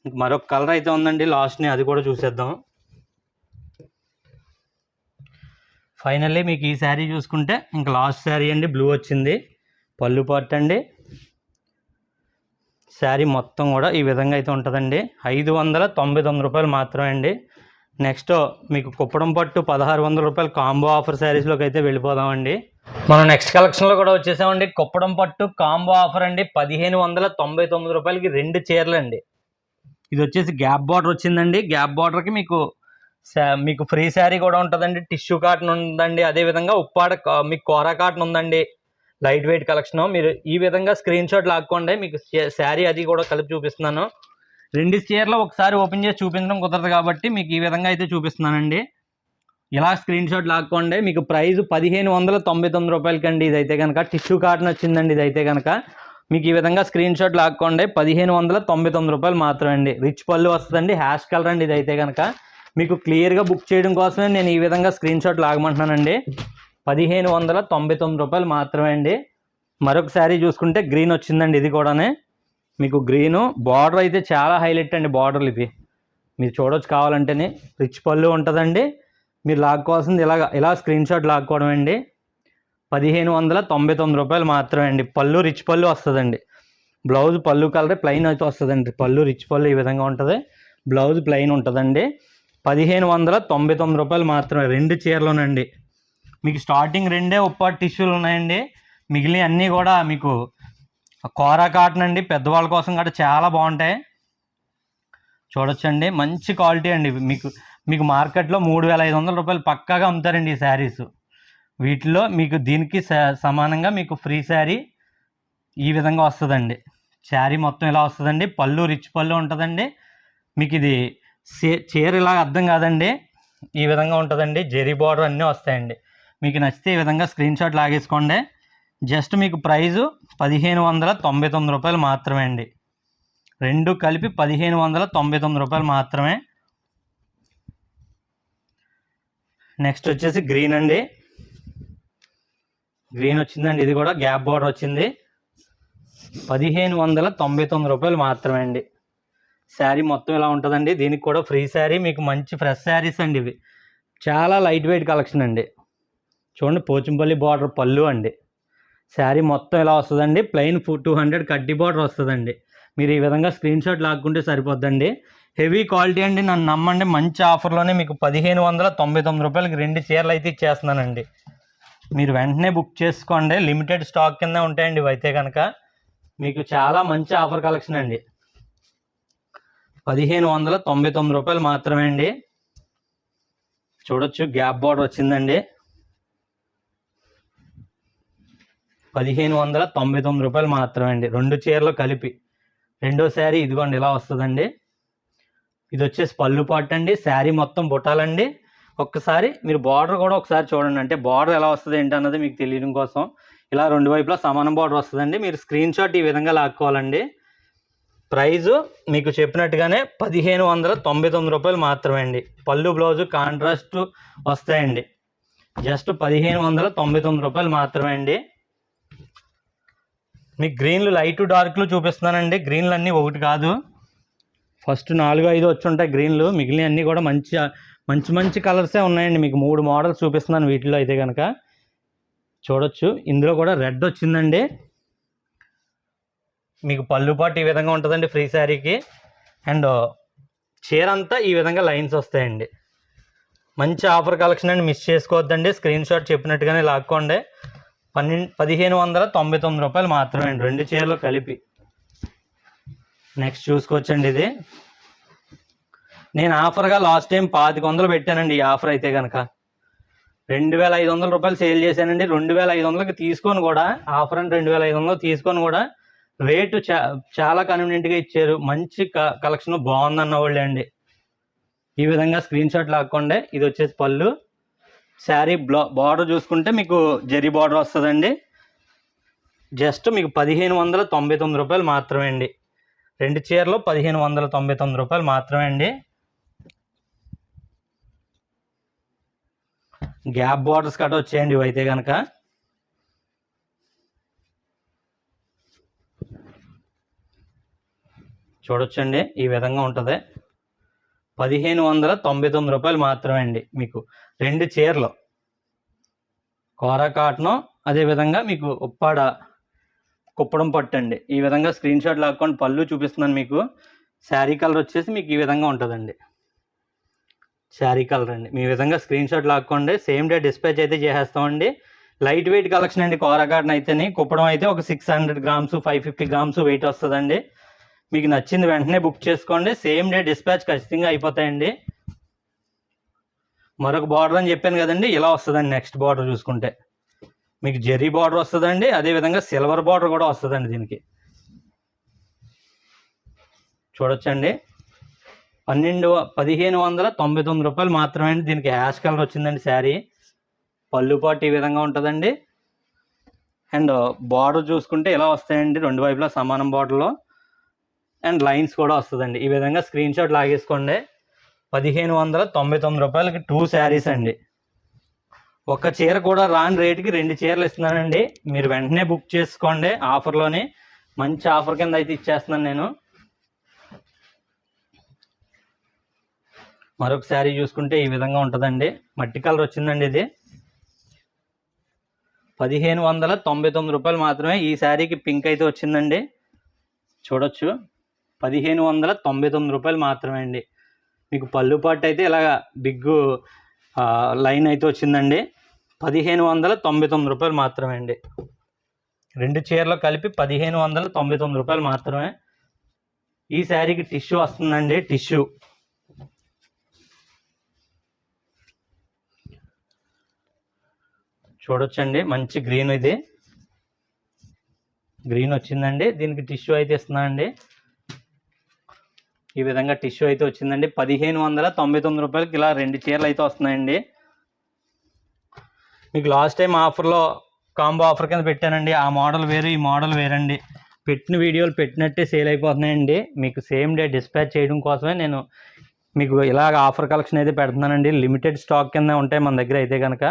S1: మరొక కలర్ అయితే ఉందండి లాస్ట్ని, అది కూడా చూసేద్దాం. ఫైనల్లీ మీకు ఈ శారీ చూసుకుంటే ఇంకా లాస్ట్ శారీ అండి, బ్లూ వచ్చింది. పళ్ళు పార్ట్ అండి. శారీ మొత్తం కూడా ఈ విధంగా అయితే ఉంటుందండి. 599 రూపాయలు మాత్రమే అండి. నెక్స్ట్ మీకు కుప్పడం పట్టు 1600 రూపాయలు కాంబో ఆఫర్ శారీస్లోకి అయితే వెళ్ళిపోదామండి. మనం నెక్స్ట్ కలెక్షన్లో కూడా వచ్చేసామండి. కుప్పడం పట్టు కాంబో ఆఫర్ అండి. 1599 రూపాయలకి 2 చీరలు అండి. ఇది వచ్చేసి గ్యాప్ బార్డర్ వచ్చిందండి. గ్యాప్ బార్డర్కి మీకు ఫ్రీ శారీ కూడా ఉంటుందండి. టిష్యూ కాటన్ ఉందండి. అదేవిధంగా ఉప్పాడ మీకు కోరా కాటన్ ఉందండి. Light weight collection. మీరు ఈ విధంగా స్క్రీన్ షాట్ లాక్కోండి. మీకు శారీ అది కూడా కలిపి చూపిస్తున్నాను. 2 చీరలు ఒకసారి ఓపెన్ చేసి చూపించడం కుదరదు కాబట్టి మీకు ఈ విధంగా అయితే చూపిస్తున్నానండి. ఇలా స్క్రీన్ షాట్ లాక్కోండి. మీకు ప్రైస్ 1599 రూపాయలకి అండి. ఇదైతే కనుక టిష్యూ కాటన్ వచ్చిందండి. ఇదైతే కనుక మీకు ఈ విధంగా స్క్రీన్ షాట్ లాక్కోండి. 1599 రూపాయలు మాత్రమే అండి. రిచ్ పళ్ళు వస్తుందండి. హ్యాష్ కలర్ అండి. ఇదైతే కనుక మీకు క్లియర్గా బుక్ చేయడం కోసమే నేను ఈ విధంగా స్క్రీన్ షాట్ లాగమంటున్నానండి. 1599 రూపాయలు మాత్రమే అండి. మరొక శారీ చూసుకుంటే గ్రీన్ వచ్చిందండి. ఇది కూడానే మీకు గ్రీను బార్డర్ అయితే చాలా హైలైట్ అండి. బార్డర్లు ఇవి మీరు చూడవచ్చు కావాలంటేనే. రిచ్ పళ్ళు ఉంటుందండి. మీరు లాక్కోవాల్సింది ఇలా స్క్రీన్ షాట్ లాక్కోవడం అండి. 1599 రూపాయలు మాత్రమే అండి. పళ్ళు రిచ్ పళ్ళు వస్తుందండి. బ్లౌజ్ పళ్ళు కలర్ ప్లెయిన్ అయితే వస్తుందండి. పళ్ళు రిచ్ పళ్ళు ఈ విధంగా ఉంటుంది. బ్లౌజ్ ప్లెయిన్ ఉంటుందండి. 1599 రూపాయలు మాత్రమే. 2 చీరలునండి. మీకు స్టార్టింగ్ 2 ఉప్పాడు టిష్యూలు ఉన్నాయండి. మిగిలిన అన్నీ కూడా మీకు కోరా కాటన్ అండి. పెద్దవాళ్ళ కోసం కూడా చాలా బాగుంటాయి. చూడొచ్చండి. మంచి క్వాలిటీ అండి. మీకు మార్కెట్లో 3500 రూపాయలు పక్కాగా అమ్ముతారండి ఈ శారీస్. వీటిలో మీకు దీనికి సమానంగా మీకు ఫ్రీ శారీ ఈ విధంగా వస్తుందండి. శారీ మొత్తం ఇలా వస్తుందండి. పళ్ళు రిచ్ పళ్ళు ఉంటుందండి. మీకు ఇది చీర ఇలా అర్థం కాదండి. ఈ విధంగా ఉంటుందండి. జెరీ బార్డర్ అన్నీ వస్తాయండి. మీకు నచ్చితే ఈ విధంగా స్క్రీన్ షాట్ లాగేసుకోండి. జస్ట్ మీకు ప్రైజు 1599 రూపాయలు మాత్రమే అండి. 2 కలిపి 1599 రూపాయలు మాత్రమే. నెక్స్ట్ వచ్చేసి గ్రీన్ అండి. గ్రీన్ వచ్చిందండి. ఇది కూడా గ్యాప్ బార్డర్ వచ్చింది. 1599 రూపాయలు మాత్రమే అండి. శారీ మొత్తం ఇలా ఉంటుందండి. దీనికి కూడా ఫ్రీ శారీ. మీకు మంచి ఫ్రెష్ శారీస్ అండి. ఇవి చాలా లైట్ వెయిట్ కలెక్షన్ అండి. చూడండి పోచంపల్లి బార్డర్ పళ్ళు అండి. శారీ మొత్తం ఇలా వస్తుందండి. ప్లెయిన్ 200 కడ్డీ బార్డర్ వస్తుందండి. మీరు ఈ విధంగా స్క్రీన్ షాట్ లాక్కుంటే సరిపోద్దండి. హెవీ క్వాలిటీ అండి. నన్ను నమ్మండి. మంచి ఆఫర్లోనే మీకు 1599 రూపాయలకి 2 చీరలు అయితే ఇచ్చేస్తున్నానండి. మీరు వెంటనే బుక్ చేసుకోండి. లిమిటెడ్ స్టాక్ కింద ఉంటాయండి ఇవైతే కనుక. మీకు చాలా మంచి ఆఫర్ కలెక్షన్ అండి. 1599 రూపాయలు మాత్రమే అండి. చూడొచ్చు గ్యాప్ బార్డర్ వచ్చిందండి. 1599 రూపాయలు మాత్రమే అండి. 2 చీరలు కలిపి. రెండో శారీ ఇదిగోండి ఇలా వస్తుందండి. ఇది వచ్చేసి పళ్ళు పాటు అండి. శారీ మొత్తం బుట్టాలండి. ఒక్కసారి మీరు బార్డర్ కూడా ఒకసారి చూడండి. అంటే బార్డర్ ఎలా వస్తుంది ఏంటన్నది మీకు తెలియడం కోసం ఇలా 2 వైపులా సమానం బార్డర్ వస్తుందండి. మీరు స్క్రీన్ షాట్ ఈ విధంగా లాక్కోవాలండి. ప్రైజు మీకు చెప్పినట్టుగానే 1599 రూపాయలు మాత్రమే అండి. పళ్ళు బ్లౌజు కాంట్రాస్ట్ వస్తాయండి. జస్ట్ 1599 రూపాయలు మాత్రమే అండి. మీకు గ్రీన్లు లైట్ డార్క్లు చూపిస్తున్నానండి. గ్రీన్లు అన్నీ ఒకటి కాదు. ఫస్ట్ 4-5 వచ్చి ఉంటాయి గ్రీన్లు. మిగిలిన అన్నీ కూడా మంచి కలర్సే ఉన్నాయండి. మీకు 3 మోడల్స్ చూపిస్తున్నాను వీటిలో అయితే కనుక. చూడొచ్చు ఇందులో కూడా రెడ్ వచ్చిందండి. మీకు పళ్ళు పాటు ఈ విధంగా ఉంటుందండి ఫ్రీ శారీకి. అండ్ చీర అంతా ఈ విధంగా లైన్స్ వస్తాయండి. మంచి ఆఫర్ కలెక్షన్ అండి. మిస్ చేసుకోవద్దండి. స్క్రీన్ షాట్ చెప్పినట్టుగానే లాక్కోండి. 1599 రూపాయలు మాత్రమే అండి. 2 చీరలు కలిపి. నెక్స్ట్ చూసుకోవచ్చండి. ఇది నేను ఆఫర్గా లాస్ట్ టైం 2500 పెట్టానండి. ఈ ఆఫర్ అయితే కనుక 2500 రూపాయలు సేల్ చేశానండి. 2500కి తీసుకొని కూడా ఆఫర్ అంటే 2500 తీసుకొని కూడా రేటు చాలా కన్వీనియంట్గా ఇచ్చారు. మంచి కలెక్షన్ బాగుందన్న వాళ్ళే అండి. ఈ విధంగా స్క్రీన్ షాట్ లాక్కోండి. ఇది వచ్చేసి పళ్ళు. శారీ బార్డర్ చూసుకుంటే మీకు జరీ బార్డర్ వస్తుందండి. జస్ట్ మీకు 1599 రూపాయలు మాత్రమే అండి. 2 చీరలు 1599 రూపాయలు మాత్రమే అండి. గ్యాప్ బార్డర్స్ కట్ట వచ్చేయండి ఇవైతే కనుక. చూడొచ్చండి ఈ విధంగా ఉంటుంది. 1599 రూపాయలు మాత్రమే అండి. మీకు 2 చీరలు కోరా కాటను, అదేవిధంగా మీకు ఉప్పాడ కుప్పడం పట్టు అండి. ఈ విధంగా స్క్రీన్ షాట్ లాక్కొని పళ్ళు చూపిస్తున్నాను మీకు. శారీ కలర్ వచ్చేసి మీకు ఈ విధంగా ఉంటుందండి. శారీ కలర్ అండి. మీ విధంగా స్క్రీన్ షాట్ లాక్కోండి, సేమ్ డే డిస్పాచ్ అయితే చేసేస్తామండి. లైట్ వెయిట్ కలెక్షన్ అండి. కోరా కాటన్ అయితేనే, కుప్పడం అయితే ఒక 600 గ్రామ్స్ 550 గ్రామ్స్ వెయిట్ వస్తుందండి. మీకు నచ్చింది వెంటనే బుక్ చేసుకోండి, సేమ్ డే డిస్పాచ్ ఖచ్చితంగా అయిపోతాయండి. మరొక బార్డర్ అని చెప్పాను కదండి, ఇలా వస్తుందండి. నెక్స్ట్ బార్డర్ చూసుకుంటే మీకు జెరీ బార్డర్ వస్తుందండి, అదేవిధంగా సిల్వర్ బార్డర్ కూడా వస్తుందండి. దీనికి చూడొచ్చండి. 1599 రూపాయలు మాత్రమే అండి. దీనికి యాష్ కలర్ వచ్చిందండి శారీ. పళ్ళు పాటు ఈ విధంగా ఉంటుందండి. అండ్ బార్డర్ చూసుకుంటే ఇలా వస్తాయండి, రెండు వైపులా సమానం బార్డర్లో. అండ్ లైన్స్ కూడా వస్తుందండి. ఈ విధంగా స్క్రీన్ షాట్ లాగేసుకోండి. 1599 రూపాయలకి 2 శారీస్ అండి. ఒక చీర కూడా రాని రేటుకి 2 చీరలు ఇస్తున్నానండి. మీరు వెంటనే బుక్ చేసుకోండి. ఆఫర్లోని మంచి ఆఫర్ కింద అయితే ఇచ్చేస్తున్నాను నేను. మరొక శారీ చూసుకుంటే ఈ విధంగా ఉంటుందండి. మట్టి కలర్ వచ్చిందండి. ఇది 1599 రూపాయలు మాత్రమే. ఈ శారీకి పింక్ అయితే వచ్చిందండి, చూడొచ్చు. 1599 రూపాయలు మాత్రమే అండి. మీకు పళ్ళు పాటు అయితే ఇలాగ బిగ్ లైన్ అయితే వచ్చిందండి. 1599 రూపాయలు మాత్రమే అండి. 2 చీరలు కలిపి 1599 రూపాయలు మాత్రమే. ఈ శారీకి టిష్యూ వస్తుందండి. టిష్యూ చూడొచ్చండి. మంచి గ్రీన్, ఇది గ్రీన్ వచ్చిందండి. దీనికి టిష్యూ అయితే ఇస్తున్నానండి. ఈ విధంగా టిష్యూ అయితే వచ్చిందండి. 1599 రూపాయలకి ఇలా 2 చీరలు అయితే వస్తున్నాయండి. మీకు లాస్ట్ టైం ఆఫర్లో కాంబో ఆఫర్ కింద పెట్టానండి. ఆ మోడల్ వేరు, ఈ మోడల్ వేరండి. పెట్టిన వీడియోలు పెట్టినట్టే సేల్ అయిపోతున్నాయండి. మీకు సేమ్ డే డిస్పాచ్ చేయడం కోసమే నేను మీకు ఇలాగ ఆఫర్ కలెక్షన్ అయితే పెడుతున్నానండి. లిమిటెడ్ స్టాక్ కింద ఉంటాయి మన దగ్గర అయితే కనుక.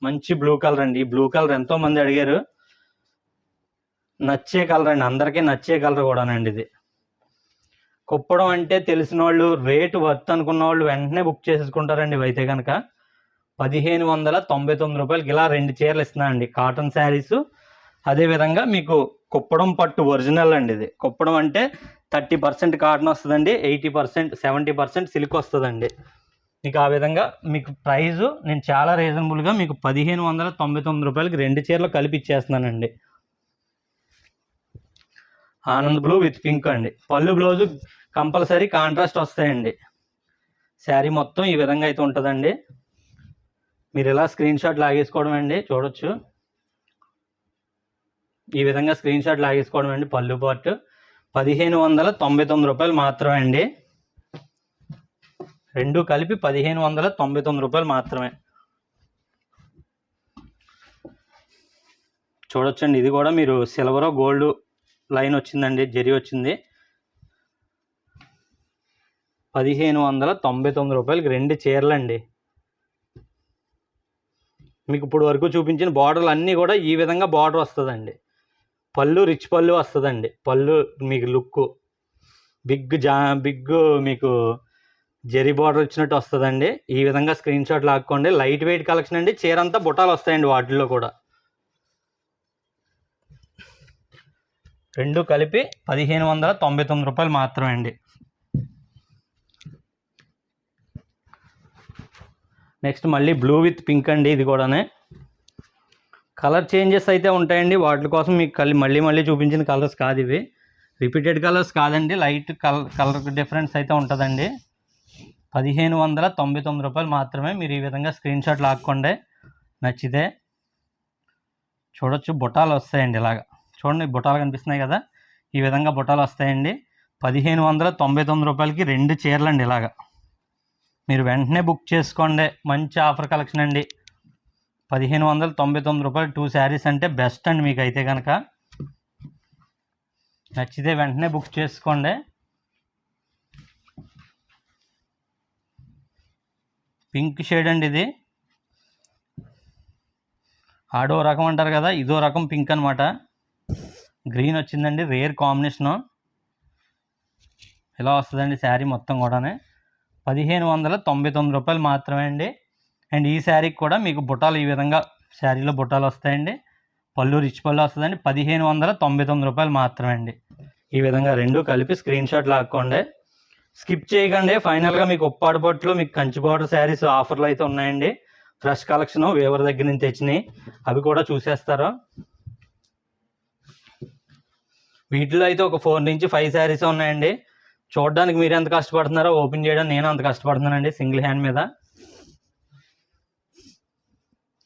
S1: మంచి బ్లూ కలర్ అండి. ఈ బ్లూ కలర్ ఎంతోమంది అడిగారు, నచ్చే కలర్ అండి, అందరికీ నచ్చే కలర్ కూడానండి. ఇది కుప్పడం అంటే తెలిసిన వాళ్ళు, రేటు వర్త్ అనుకున్న వాళ్ళు వెంటనే బుక్ చేసేసుకుంటారండి. ఇవైతే కనుక 1599 రూపాయలకి ఇలా 2 చీరలు ఇస్తున్నానండి. కాటన్ శారీస్, అదేవిధంగా మీకు కుప్పడం పట్టు ఒరిజినల్ అండి. ఇది కుప్పడం అంటే 30% కాటన్ వస్తుందండి, 80% 70% సిల్క్ వస్తుందండి. మీకు ఆ విధంగా మీకు ప్రైజు నేను చాలా రీజనబుల్గా మీకు 1599 రూపాయలకి 2 చీరలు కలిపి ఇచ్చేస్తున్నానండి. ఆనంద్ బ్లూ విత్ పింక్ అండి. పళ్ళు బ్లౌజు కంపల్సరీ కాంట్రాస్ట్ వస్తాయండి. శారీ మొత్తం ఈ విధంగా అయితే ఉంటుందండి. మీరు ఇలా స్క్రీన్ షాట్ లాగేసుకోవడం అండి. చూడొచ్చు, ఈ విధంగా స్క్రీన్ షాట్ లాగేసుకోవడం అండి. పళ్ళు పార్ట్ 1599 రూపాయలు మాత్రమే అండి. 2 కలిపి 1599 రూపాయలు మాత్రమే. చూడొచ్చండి. ఇది కూడా మీరు సిల్వర్ గోల్డ్ లైన్ వచ్చిందండి, జరీ వచ్చింది. 1599 రూపాయలకి 2 చీరలు అండి. మీకు ఇప్పుడు వరకు చూపించిన బార్డర్లు అన్నీ కూడా ఈ విధంగా బార్డర్ వస్తుందండి. పళ్ళు రిచ్ పళ్ళు వస్తుందండి. పళ్ళు మీకు లుక్ బిగ్ మీకు జెరీ బార్డర్ వచ్చినట్టు వస్తుందండి. ఈ విధంగా స్క్రీన్ షాట్ లాక్కోండి. లైట్ వెయిట్ కలెక్షన్ అండి. చీర అంతా బుట్టాలు వస్తాయండి వాటిల్లో కూడా. 2 కలిపి 1599 రూపాయలు మాత్రమే అండి. నెక్స్ట్ మళ్ళీ బ్లూ విత్ పింక్ అండి. ఇది కూడానే కలర్ చేంజెస్ అయితే ఉంటాయండి. వాటి కోసం మీకు మళ్ళీ చూపించిన కలర్స్ కాదు ఇవి, రిపీటెడ్ కలర్స్ కాదండి. లైట్ కలర్ డిఫరెన్స్ అయితే ఉంటుందండి. 1599 రూపాయలు మాత్రమే. మీరు ఈ విధంగా స్క్రీన్ షాట్ లాక్కోండి. నచ్చితే చూడొచ్చు, బుట్టాలు వస్తాయండి. ఇలాగా చూడండి, బుట్టాలు కనిపిస్తున్నాయి కదా, ఈ విధంగా బుట్టాలు వస్తాయండి. 1599 రూపాయలకి 2 చీరలు అండి. ఇలాగా మీరు వెంటనే బుక్ చేసుకోండి. మంచి ఆఫర్ కలెక్షన్ అండి. 1599 రూపాయలు 2 శారీస్ అంటే బెస్ట్ అండి. మీకు అయితే కనుక నచ్చితే వెంటనే బుక్ చేసుకోండి. పింక్ షేడ్ అండి. ఇది ఆడో రకం అంటారు కదా, ఇదో రకం పింక్ అనమాట. గ్రీన్ వచ్చిందండి, రేర్ కాంబినేషను. ఇలా వస్తుందండి శారీ మొత్తం కూడానే. 1599 రూపాయలు మాత్రమే అండి. అండ్ ఈ శారీకి కూడా మీకు బుట్టాలు ఈ విధంగా శారీలో బుట్టాలు వస్తాయండి. పళ్ళు రిచ్ పళ్ళు వస్తుందండి. 1599 రూపాయలు మాత్రమే అండి. ఈ విధంగా 2 కలిపి స్క్రీన్ షాట్ లాక్కోండి. స్కిప్ చేయకండి. ఫైనల్గా మీకు ఉప్పాడ పట్లు, మీకు కంచి బార్డర్ శారీస్ ఆఫర్లు అయితే ఉన్నాయండి. ఫ్రెష్ కలెక్షన్ వేవర్ దగ్గర నుంచి తెచ్చినాయి, అవి కూడా చూసేస్తారు. వీటిలో అయితే ఒక 4 నుంచి 5 శారీస్ ఉన్నాయండి. చూడడానికి మీరు ఎంత కష్టపడుతున్నారో ఓపెన్ చేయడానికి నేను అంత కష్టపడుతున్నానండి సింగిల్ హ్యాండ్ మీద.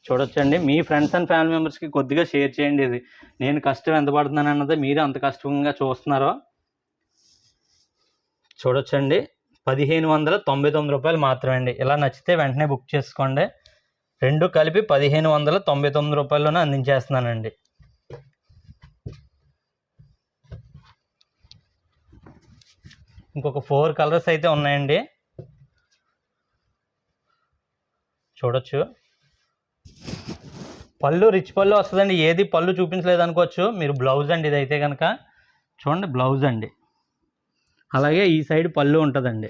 S1: చూడొచ్చండి. మీ ఫ్రెండ్స్ అండ్ ఫ్యామిలీ మెంబర్స్కి కొద్దిగా షేర్ చేయండి. ఇది నేను కష్టం ఎంత పడుతున్నాను అన్నది మీరు అంత కష్టంగా చూస్తున్నారో. చూడొచ్చండి, 1599 రూపాయలు మాత్రమే అండి. ఇలా నచ్చితే వెంటనే బుక్ చేసుకోండి. రెండు కలిపి 1599 రూపాయల్లోనే అందించేస్తున్నానండి. ఇంకొక 4 కలర్స్ అయితే ఉన్నాయండి, చూడొచ్చు. పళ్ళు రిచ్ పళ్ళు వస్తుందండి. ఏది పళ్ళు చూపించలేదు అనుకోవచ్చు మీరు. బ్లౌజ్ అండి ఇదైతే కనుక. చూడండి, బ్లౌజ్ అండి. అలాగే ఈ సైడ్ పళ్ళు ఉంటుందండి.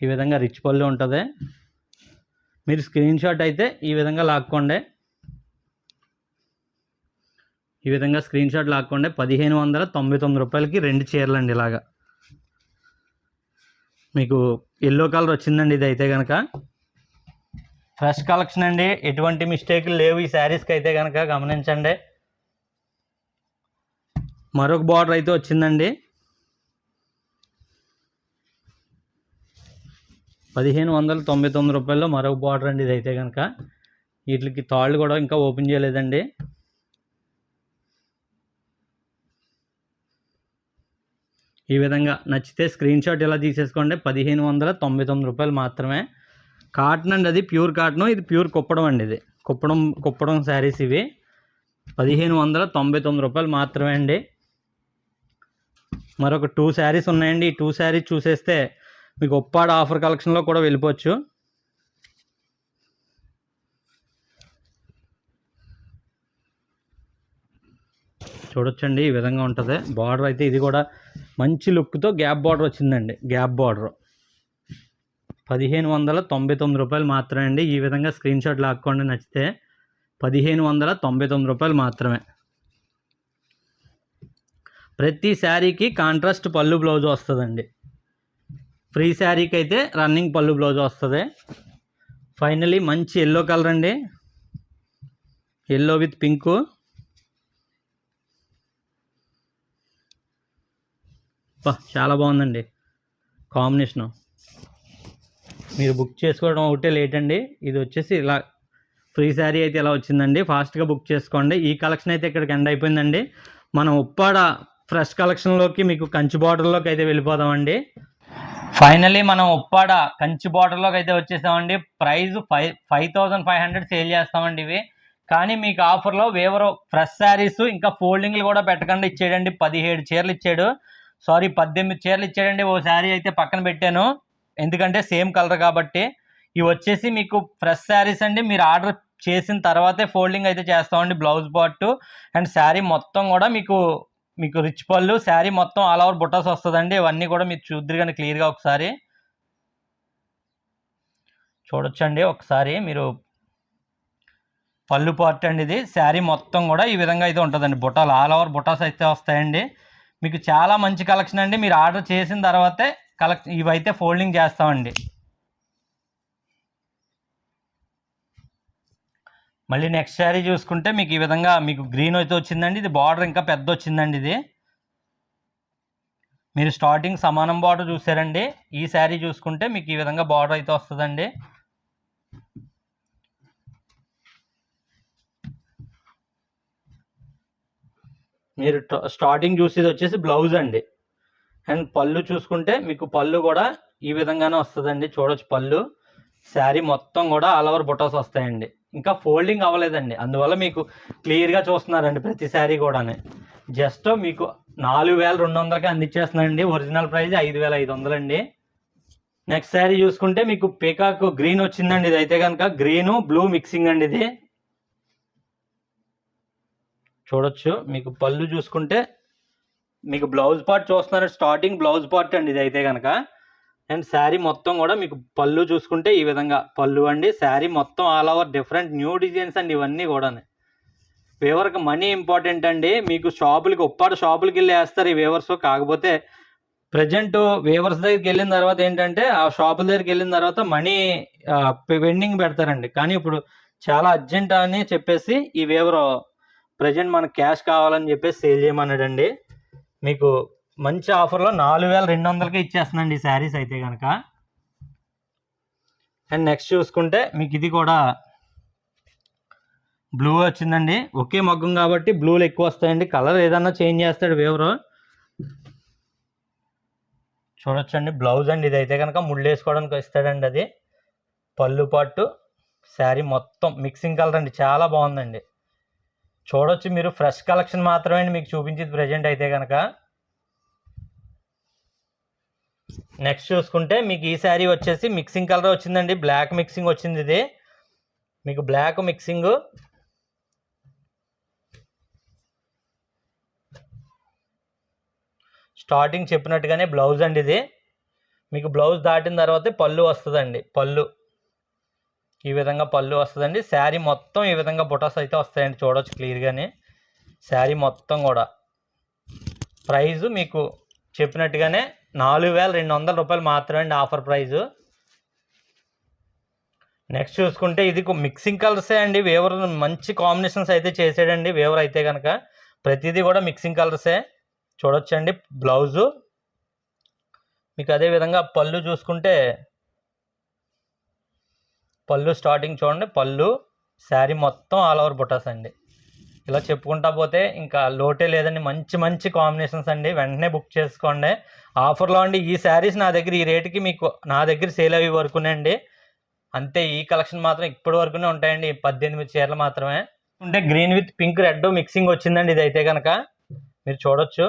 S1: ఈ విధంగా రిచ్ పళ్ళు ఉంటుంది. మీరు స్క్రీన్ షాట్ అయితే ఈ విధంగా లాక్కోండి. ఈ విధంగా స్క్రీన్ షాట్ లాక్కోండి. 1599 రూపాయలకి 2 చీరలు అండి. ఇలాగా మీకు ఎల్లో కలర్ వచ్చిందండి ఇదైతే కనుక. ఫ్రెష్ కలెక్షన్ అండి, ఎటువంటి మిస్టేక్లు లేవు ఈ శారీస్కి అయితే కనుక. గమనించండి. మరొక బార్డర్ అయితే వచ్చిందండి. 1599 రూపాయల్లో మరొక బార్డర్ అండి ఇదైతే కనుక. వీటికి తాళ్ళు కూడా ఇంకా ఓపెన్ చేయలేదండి. ఈ విధంగా నచ్చితే స్క్రీన్ షాట్ ఇలా తీసేసుకోండి. 1599 రూపాయలు మాత్రమే. కాటన్ అండి, అది ప్యూర్ కాటన్. ఇది ప్యూర్ కుప్పడం అండి. ఇది కుప్పడం శారీస్ ఇవి. 1599 రూపాయలు మాత్రమే అండి. మరొక 2 శారీస్ ఉన్నాయండి. ఈ 2 శారీస్ చూసేస్తే మీకు ఉప్పాడ ఆఫర్ కలెక్షన్లో కూడా వెళ్ళిపోవచ్చు. చూడొచ్చండి, ఈ విధంగా ఉంటుంది బార్డర్ అయితే. ఇది కూడా మంచి లుక్తో గ్యాప్ బార్డర్ వచ్చిందండి. గ్యాప్ బార్డర్ 1599 రూపాయలు మాత్రమే అండి. ఈ విధంగా స్క్రీన్ షాట్ లాక్కోండి నచ్చితే. 1599 రూపాయలు మాత్రమే. ప్రతి శారీకి కాంట్రాస్ట్ పళ్ళు బ్లౌజ్ వస్తుందండి. ఫ్రీ శారీకి అయితే రన్నింగ్ పళ్ళు బ్లౌజ్ వస్తుంది. ఫైనలీ మంచి ఎల్లో కలర్ అండి. Yellow with pink. చాలా బాగుందండి కాంబినేషను. మీరు బుక్ చేసుకోవడం ఒకటే లేట్ అండి. ఇది వచ్చేసి ఇలా ఫ్రీ శారీ అయితే ఇలా వచ్చిందండి. ఫాస్ట్గా బుక్ చేసుకోండి. ఈ కలెక్షన్ అయితే ఇక్కడికి ఎండ్ అయిపోయిందండి. మనం ఉప్పాడ ఫ్రెష్ కలెక్షన్లోకి మీకు కంచి బార్డర్లోకి అయితే వెళ్ళిపోదామండి. ఫైనలీ మనం ఉప్పాడ కంచి బార్డర్లోకి అయితే వచ్చేసామండి. ప్రైస్ 5500 సేల్ చేస్తామండి ఇవి. కానీ మీకు ఆఫర్లో వేవరో ఫ్రెష్ శారీస్ ఇంకా ఫోల్డింగ్లు కూడా పెట్టకుండా ఇచ్చేయండి. 17 చీరలు ఇచ్చాడు. సారీ, 18 చీరలు ఇచ్చాడండి. ఓ శారీ అయితే పక్కన పెట్టాను, ఎందుకంటే సేమ్ కలర్ కాబట్టి. ఇవి వచ్చేసి మీకు ఫ్రెష్ శారీస్ అండి. మీరు ఆర్డర్ చేసిన తర్వాతే ఫోల్డింగ్ అయితే చేస్తామండి. బ్లౌజ్ పార్ట్ అండ్ శారీ మొత్తం కూడా మీకు రిచ్ పళ్ళు. శారీ మొత్తం ఆల్ ఓవర్ బుట్టాస్ వస్తుందండి. ఇవన్నీ కూడా మీరు చూద్దరు కానీ క్లియర్గా ఒకసారి చూడొచ్చండి. ఒకసారి మీరు పళ్ళు పార్ట్ అండి ఇది. శారీ మొత్తం కూడా ఈ విధంగా అయితే ఉంటుందండి. బుట్టాలు ఆల్ ఓవర్ బుట్టాస్ అయితే వస్తాయండి. మీకు చాలా మంచి కలెక్షన్ అండి. మీరు ఆర్డర్ చేసిన తర్వాతే ఇవైతే ఫోల్డింగ్ చేస్తామండి. మళ్ళీ నెక్స్ట్ శారీ చూసుకుంటే మీకు ఈ విధంగా మీకు గ్రీన్ అయితే వచ్చిందండి. ఇది బార్డర్ ఇంకా పెద్ద వచ్చిందండి. ఇది మీరు స్టార్టింగ్ సమానం బార్డర్ చూసారండి. ఈ శారీ చూసుకుంటే మీకు ఈ విధంగా బార్డర్ అయితే వస్తుందండి. మీరు స్టార్టింగ్ చూసేది వచ్చేసి బ్లౌజ్ అండి. అండ్ పళ్ళు చూసుకుంటే మీకు పళ్ళు కూడా ఈ విధంగానే వస్తుందండి. చూడొచ్చు పళ్ళు. శారీ మొత్తం కూడా ఆల్ ఓవర్ బుటాస్ వస్తాయండి. ఇంకా ఫోల్డింగ్ అవ్వలేదండి, అందువల్ల మీకు క్లియర్గా చూస్తున్నారండి ప్రతి శారీ కూడా. జస్ట్ మీకు 4200కి అందించేస్తున్నానండి. ఒరిజినల్ ప్రైస్ 5500 అండి. నెక్స్ట్ శారీ చూసుకుంటే మీకు పీకాక్ గ్రీన్ వచ్చిందండి. ఇది అయితే కనుక గ్రీను బ్లూ మిక్సింగ్ అండి. ఇది చూడొచ్చు. మీకు పళ్ళు చూసుకుంటే మీకు బ్లౌజ్ పార్ట్ చూస్తున్నారు. స్టార్టింగ్ బ్లౌజ్ పార్ట్ అండి ఇది అయితే కనుక. అండ్ శారీ మొత్తం కూడా మీకు పళ్ళు చూసుకుంటే ఈ విధంగా పళ్ళు అండి. శారీ మొత్తం all over different new designs అండి ఇవన్నీ కూడా. వేవర్కి మనీ ఇంపార్టెంట్ అండి. మీకు షాపులకి ఉప్పాడు షాపులకి వెళ్ళి వేస్తారు ఈ వేవర్స్. కాకపోతే ప్రజెంట్ వేవర్స్ దగ్గరికి వెళ్ళిన తర్వాత ఏంటంటే ఆ షాపుల దగ్గరికి వెళ్ళిన తర్వాత మనీ పెండింగ్ పెడతారండి. కానీ ఇప్పుడు చాలా అర్జెంట్ అని చెప్పేసి ఈ వేవర్ ప్రజెంట్ మనకు క్యాష్ కావాలని చెప్పేసి సేల్ చేయమన్నాడండి. మీకు మంచి ఆఫర్లో 4200కి ఇచ్చేస్తుందండి ఈ శారీస్ అయితే కనుక. అండ్ నెక్స్ట్ చూసుకుంటే మీకు ఇది కూడా బ్లూ వచ్చిందండి. ఒకే మగ్గం కాబట్టి బ్లూలు ఎక్కువ వస్తాయండి. కలర్ ఏదన్నా చేంజ్ చేస్తాడు వేవరు. చూడొచ్చండి బ్లౌజ్ అండి. ఇది అయితే కనుక ముళ్ళు వేసుకోవడానికి ఇస్తాడండి. అది పళ్ళు పట్టు శారీ మొత్తం మిక్సింగ్ కలర్ అండి. చాలా బాగుందండి. చూడొచ్చు మీరు. ఫ్రెష్ కలెక్షన్ మాత్రమే అండి మీకు చూపించేది ప్రజెంట్ అయితే కనుక. నెక్స్ట్ చూసుకుంటే మీకు ఈ శారీ వచ్చేసి మిక్సింగ్ కలర్ వచ్చిందండి. బ్లాక్ మిక్సింగ్ వచ్చింది. ఇది మీకు బ్లాక్ మిక్సింగ్. స్టార్టింగ్ చెప్పినట్టుగానే బ్లౌజ్ అండి. ఇది మీకు బ్లౌజ్ దాటిన తర్వాత పళ్ళు వస్తుందండి. పళ్ళు ఈ విధంగా పళ్ళు వస్తుందండి. శారీ మొత్తం ఈ విధంగా బుటాస్ అయితే వస్తాయండి. చూడవచ్చు క్లియర్గానే శారీ మొత్తం కూడా. ప్రైజు మీకు చెప్పినట్టుగానే 4200 రూపాయలు మాత్రమే అండి ఆఫర్ ప్రైజు. నెక్స్ట్ చూసుకుంటే ఇది మిక్సింగ్ కలర్సే అండి. వేవర్ మంచి కాంబినేషన్స్ అయితే చేసాడండి వేవర్ అయితే కనుక. ప్రతిదీ కూడా మిక్సింగ్ కలర్సే. చూడొచ్చండి బ్లౌజు మీకు. అదేవిధంగా పళ్ళు చూసుకుంటే పళ్ళు స్టార్టింగ్ చూడండి. పళ్ళు శారీ మొత్తం ఆల్ ఓవర్ బుటాస్ అండి. ఇలా చెప్పుకుంటా పోతే ఇంకా లోటే లేదండి. మంచి మంచి కాంబినేషన్స్ అండి. వెంటనే బుక్ చేసుకోండి. ఆఫర్లో అండి ఈ శారీస్ నా దగ్గర ఈ రేటుకి మీకు నా దగ్గర సేల్ అయ్యే వరకునే అండి. అంతే. ఈ కలెక్షన్ మాత్రం ఇప్పటి వరకునే ఉంటాయండి. 18 చీరలు మాత్రమే. అంటే green with pink red mixing వచ్చిందండి. ఇది అయితే కనుక మీరు చూడొచ్చు.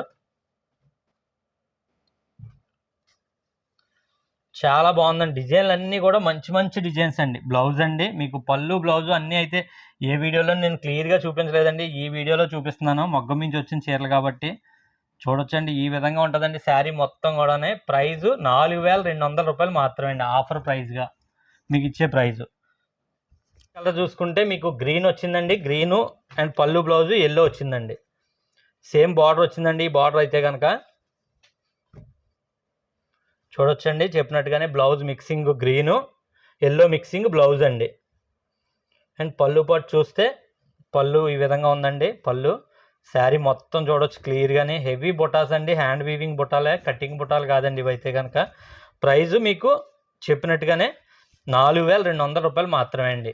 S1: చాలా బాగుందండి. డిజైన్లు అన్నీ కూడా మంచి మంచి డిజైన్స్ అండి. బ్లౌజ్ అండి మీకు పళ్ళు బ్లౌజు అన్నీ అయితే ఏ వీడియోలో నేను క్లియర్గా చూపించలేదండి. ఈ వీడియోలో చూపిస్తున్నాను. మొగ్గం నుంచి వచ్చిన చీరలు కాబట్టి. చూడొచ్చండి ఈ విధంగా ఉంటుందండి శారీ మొత్తం కూడానే. ప్రైజు 4200 రూపాయలు మాత్రమే అండి ఆఫర్ ప్రైజ్గా మీకు ఇచ్చే ప్రైజు. కలర్ చూసుకుంటే మీకు గ్రీన్ వచ్చిందండి. గ్రీను అండ్ పళ్ళు బ్లౌజు ఎల్లో వచ్చిందండి. సేమ్ బార్డర్ వచ్చిందండి. ఈ బార్డర్ అయితే కనుక చూడొచ్చండి చెప్పినట్టుగానే blouse mixing green yellow mixing blouse అండి. అండ్ పళ్ళు పాటు చూస్తే పళ్ళు ఈ విధంగా ఉందండి. పళ్ళు శారీ మొత్తం చూడొచ్చు క్లియర్గానే. హెవీ బుటాస్ అండి. హ్యాండ్ వీవింగ్ బుటాలే, కటింగ్ బుటాలు కాదండి ఇవైతే కనుక. ప్రైజు మీకు చెప్పినట్టుగానే 4200 రూపాయలు మాత్రమే అండి.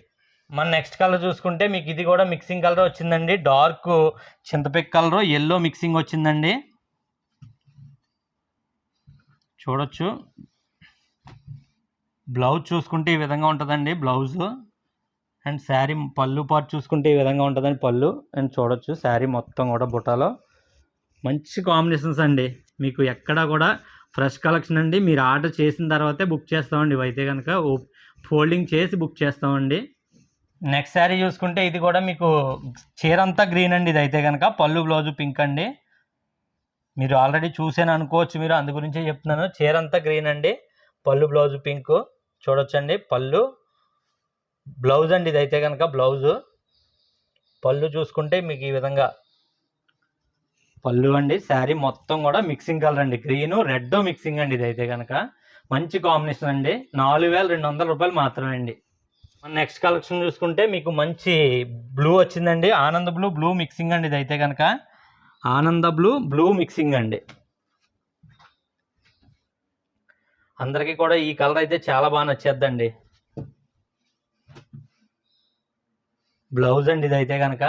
S1: మన నెక్స్ట్ కలర్ చూసుకుంటే మీకు ఇది కూడా మిక్సింగ్ కలర్ వచ్చిందండి. డార్క్ చింతపిక్ కలర్ ఎల్లో మిక్సింగ్ వచ్చిందండి. చూడొచ్చు బ్లౌజ్ చూసుకుంటే ఈ విధంగా ఉంటుందండి బ్లౌజు. అండ్ శారీ పళ్ళు పార్ట్ చూసుకుంటే ఈ విధంగా ఉంటుందండి పళ్ళు. అండ్ చూడొచ్చు శారీ మొత్తం కూడా బుటాలో మంచి కాంబినేషన్స్ అండి. మీకు ఎక్కడ కూడా ఫ్రెష్ కలెక్షన్ అండి. మీరు ఆర్డర్ చేసిన తర్వాతే బుక్ చేస్తామండి. ఇవైతే కనుక ఫోల్డింగ్ చేసి బుక్ చేస్తామండి. నెక్స్ట్ శారీ చూసుకుంటే ఇది కూడా మీకు చీర అంతా గ్రీన్ అండి. ఇది అయితే కనుక పళ్ళు బ్లౌజు పింక్ అండి. మీరు ఆల్రెడీ చూసాను అనుకోవచ్చు మీరు, అందు గురించే చెప్తున్నాను. చీర అంతా గ్రీన్ అండి. పళ్ళు బ్లౌజు పింక్. చూడొచ్చండి పళ్ళు బ్లౌజ్ అండి. ఇది అయితే కనుక బ్లౌజు. పళ్ళు చూసుకుంటే మీకు ఈ విధంగా పళ్ళు అండి. శారీ మొత్తం కూడా మిక్సింగ్ కలర్ అండి. గ్రీను రెడ్ మిక్సింగ్ అండి. ఇది అయితే కనుక మంచి కాంబినేషన్ అండి. 4200 రూపాయలు మాత్రమే అండి. నెక్స్ట్ కలెక్షన్ చూసుకుంటే మీకు మంచి బ్లూ వచ్చిందండి. ఆనంద్ బ్లూ మిక్సింగ్ అండి. ఇది అయితే కనుక ఆనంద బ్లూ మిక్సింగ్ అండి. అందరికీ కూడా ఈ కలర్ అయితే చాలా బాగా నచ్చేద్దండి. బ్లౌజ్ అండి. ఇది అయితే కనుక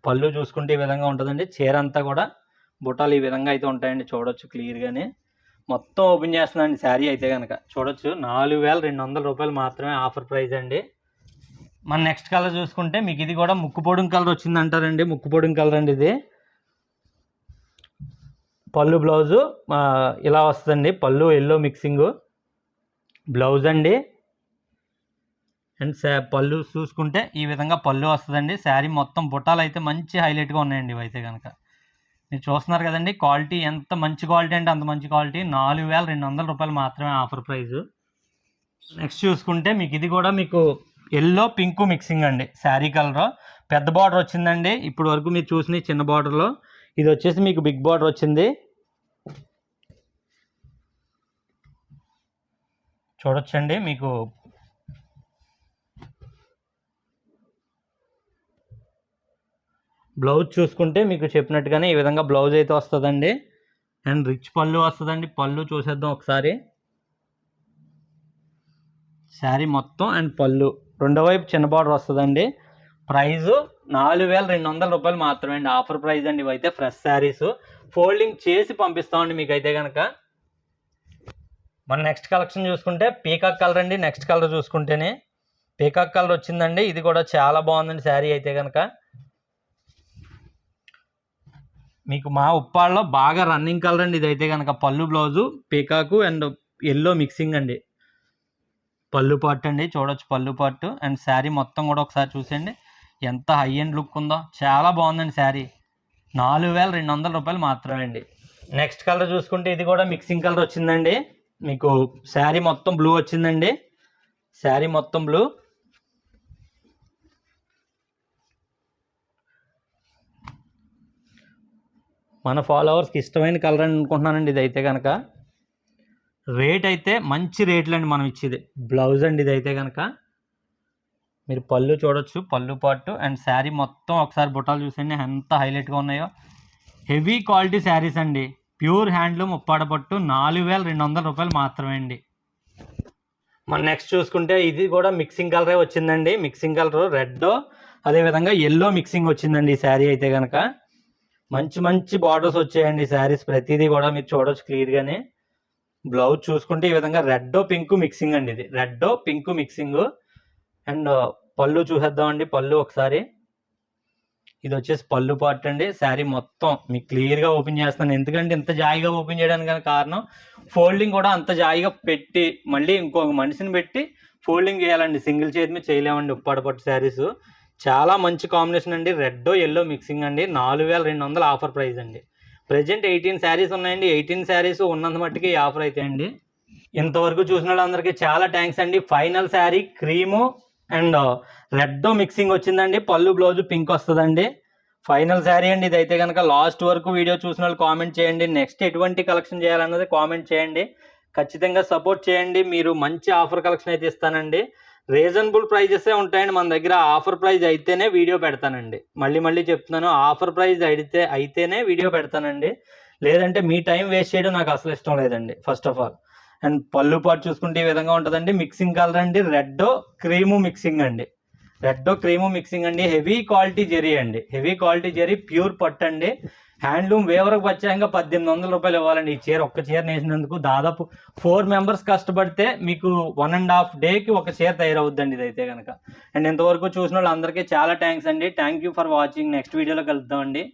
S1: పళ్ళు చూసుకుంటే ఈ విధంగా ఉంటుందండి. చీర అంతా కూడా బుట్టాలు ఈ విధంగా అయితే ఉంటాయండి. చూడొచ్చు క్లియర్గానే. మొత్తం ఓపెన్ చేస్తున్నాండి శారీ అయితే కనుక. చూడొచ్చు 4200 రూపాయలు మాత్రమే ఆఫర్ ప్రైస్ అండి. మన నెక్స్ట్ కలర్ చూసుకుంటే మీకు ఇది కూడా ముక్కు పొడుం కలర్ వచ్చింది అంటారండి. ముక్కు పొడుం కలర్ అండి. ఇది పళ్ళు బ్లౌజు ఇలా వస్తుందండి. పళ్ళు ఎల్లో మిక్సింగ్ బ్లౌజ్ అండి. అండ్ పళ్ళు చూసుకుంటే ఈ విధంగా పళ్ళు వస్తుందండి. శారీ మొత్తం బుట్టాలు అయితే మంచి హైలైట్గా ఉన్నాయండి ఇవైతే కనుక. మీరు చూస్తున్నారు కదండి క్వాలిటీ ఎంత మంచి క్వాలిటీ అంటే అంత మంచి క్వాలిటీ. 4200 రూపాయలు మాత్రమే ఆఫర్ ప్రైజు. నెక్స్ట్ చూసుకుంటే మీకు ఇది కూడా మీకు ఎల్లో పింక్ మిక్సింగ్ అండి. శారీ కలర్ పెద్ద బార్డర్ వచ్చిందండి. ఇప్పుడు వరకు మీరు చూసిన చిన్న బార్డర్లో ఇది వచ్చేసి మీకు బిగ్ బార్డర్ వచ్చింది, చూడొచ్చండి. మీకు బ్లౌజ్ చూసుకుంటే మీకు చెప్పినట్టుగానే ఈ విధంగా బ్లౌజ్ అయితే వస్తుందండి. అండ్ రిచ్ పళ్ళు వస్తుందండి. పళ్ళు చూసేద్దాం ఒకసారి. శారీ మొత్తం అండ్ పళ్ళు రెండో వైపు చిన్న బార్డర్ వస్తుందండి. ప్రైజు 4200 రూపాయలు మాత్రమే అండి. ఆఫర్ ప్రైస్ అండి. ఇవైతే ఫ్రెష్ శారీస్ ఫోల్డింగ్ చేసి పంపిస్తామండి మీకైతే కనుక. మన నెక్స్ట్ కలెక్షన్ చూసుకుంటే పీకాక్ కలర్ అండి. నెక్స్ట్ కలర్ చూసుకుంటేనే పీకాక్ కలర్ వచ్చిందండి. ఇది కూడా చాలా బాగుందండి శారీ అయితే కనుక. మీకు మా ఉప్పాళ్ళలో బాగా రన్నింగ్ కలర్ అండి ఇదైతే కనుక. పళ్ళు బ్లౌజు పీకాకు అండ్ ఎల్లో మిక్సింగ్ అండి. పళ్ళు పార్ట్ అండి, చూడొచ్చు పళ్ళు పార్ట్. అండ్ శారీ మొత్తం కూడా ఒకసారి చూసండి ఎంత హై అండ్ లుక్ ఉందో, చాలా బాగుందండి శారీ. 4200 రూపాయలు మాత్రమే అండి. నెక్స్ట్ కలర్ చూసుకుంటే ఇది కూడా మిక్సింగ్ కలర్ వచ్చిందండి. మీకు శారీ మొత్తం బ్లూ వచ్చిందండి. శారీ మొత్తం బ్లూ. మన ఫాలోవర్స్కి ఇష్టమైన కలర్ అని అనుకుంటున్నానండి ఇదైతే కనుక. రేట్ అయితే మంచి రేట్లు అండి మనం ఇచ్చేది. బ్లౌజ్ అండి ఇదైతే కనుక. మీరు పళ్ళు చూడొచ్చు, పళ్ళు పార్ట్ అండ్ శారీ మొత్తం ఒకసారి బుట్టాలు చూసండి ఎంత హైలైట్గా ఉన్నాయో. హెవీ క్వాలిటీ శారీస్ అండి. ప్యూర్ హ్యాండ్లూమ్ ఉప్పాడ పట్టు 4200 రూపాయలు మాత్రమే అండి. మనం నెక్స్ట్ చూసుకుంటే ఇది కూడా మిక్సింగ్ కలరే వచ్చిందండి. మిక్సింగ్ కలర్ రెడ్ అదేవిధంగా ఎల్లో మిక్సింగ్ వచ్చిందండి ఈ శారీ అయితే కనుక. మంచి మంచి బార్డర్స్ వచ్చాయండి శారీస్ ప్రతిదీ కూడా మీరు చూడొచ్చు క్లియర్గానే. బ్లౌజ్ చూసుకుంటే ఈ విధంగా రెడ్ పింక్ మిక్సింగ్ అండి. ఇది రెడ్ పింక్ మిక్సింగ్. అండ్ పళ్ళు చూసేద్దామండి. పళ్ళు ఒకసారి. ఇది వచ్చేసి పళ్ళు పార్ట్ అండి. శారీ మొత్తం మీకు క్లియర్గా ఓపెన్ చేస్తాను, ఎందుకంటే ఇంత జాయిగా ఓపెన్ చేయడానికి కారణం ఫోల్డింగ్ కూడా అంత జాయిగా పెట్టి మళ్ళీ ఇంకొక మనిషిని పెట్టి ఫోల్డింగ్ చేయాలండి. సింగిల్ చేతి మీద చేయలేమండి ఉప్పాడ పట్టు శారీస్. చాలా మంచి కాంబినేషన్ అండి. రెడ్ ఎల్లో మిక్సింగ్ అండి. 4200 ఆఫర్ ప్రైస్ అండి. ప్రజెంట్ 18 శారీస్ ఉన్నాయండి. 18 శారీస్ ఉన్నంత మట్టుకి ఈ ఆఫర్ అయితే అండి. ఇంతవరకు చూసిన వాళ్ళందరికీ చాలా థ్యాంక్స్ అండి. Final sari cream and red mixing వచ్చిందండి. పళ్ళు బ్లౌజ్ పింక్ వస్తుందండి. ఫైనల్ శారీ అండి ఇదైతే కనుక. లాస్ట్ వరకు వీడియో చూసిన వాళ్ళు కామెంట్ చేయండి. నెక్స్ట్ ఎటువంటి కలెక్షన్ చేయాలన్నది కామెంట్ చేయండి. ఖచ్చితంగా సపోర్ట్ చేయండి. మీరు మంచి ఆఫర్ కలెక్షన్ అయితే ఇస్తానండి. రీజనబుల్ ప్రైజెసే ఉంటాయండి మన దగ్గర. ఆఫర్ ప్రైజ్ అయితేనే వీడియో పెడతానండి. మళ్ళీ చెప్తున్నాను, ఆఫర్ ప్రైజ్ అయితేనే వీడియో పెడతానండి. లేదంటే మీ టైం వేస్ట్ చేయడం నాకు అసలు ఇష్టం లేదండి ఫస్ట్ ఆఫ్ ఆల్. అండ్ పళ్ళు పాటు చూసుకుంటే ఈ విధంగా ఉంటుందండి. మిక్సింగ్ కలర్ అండి. రెడ్ క్రీము మిక్సింగ్ అండి. రెడ్ క్రీము మిక్సింగ్ అండి. హెవీ క్వాలిటీ జరీ అండి. హెవీ క్వాలిటీ జరీ ప్యూర్ పట్టు అండి. హ్యాండ్లూమ్ వేవరకు వచ్చాక 1800 రూపాయలు ఇవ్వాలండి. ఈ చీర ఒక్క చీర నేసినందుకు దాదాపు 4 మెంబర్స్ కష్టపడితే మీకు 1.5 డేకి ఒక చీర తయారవుద్దండి ఇదైతే కనుక. అండ్ ఇంతవరకు చూసిన వాళ్ళందరికీ చాలా థ్యాంక్స్ అండి. Thank you for watching. Next వీడియోలో కలుద్దామండి.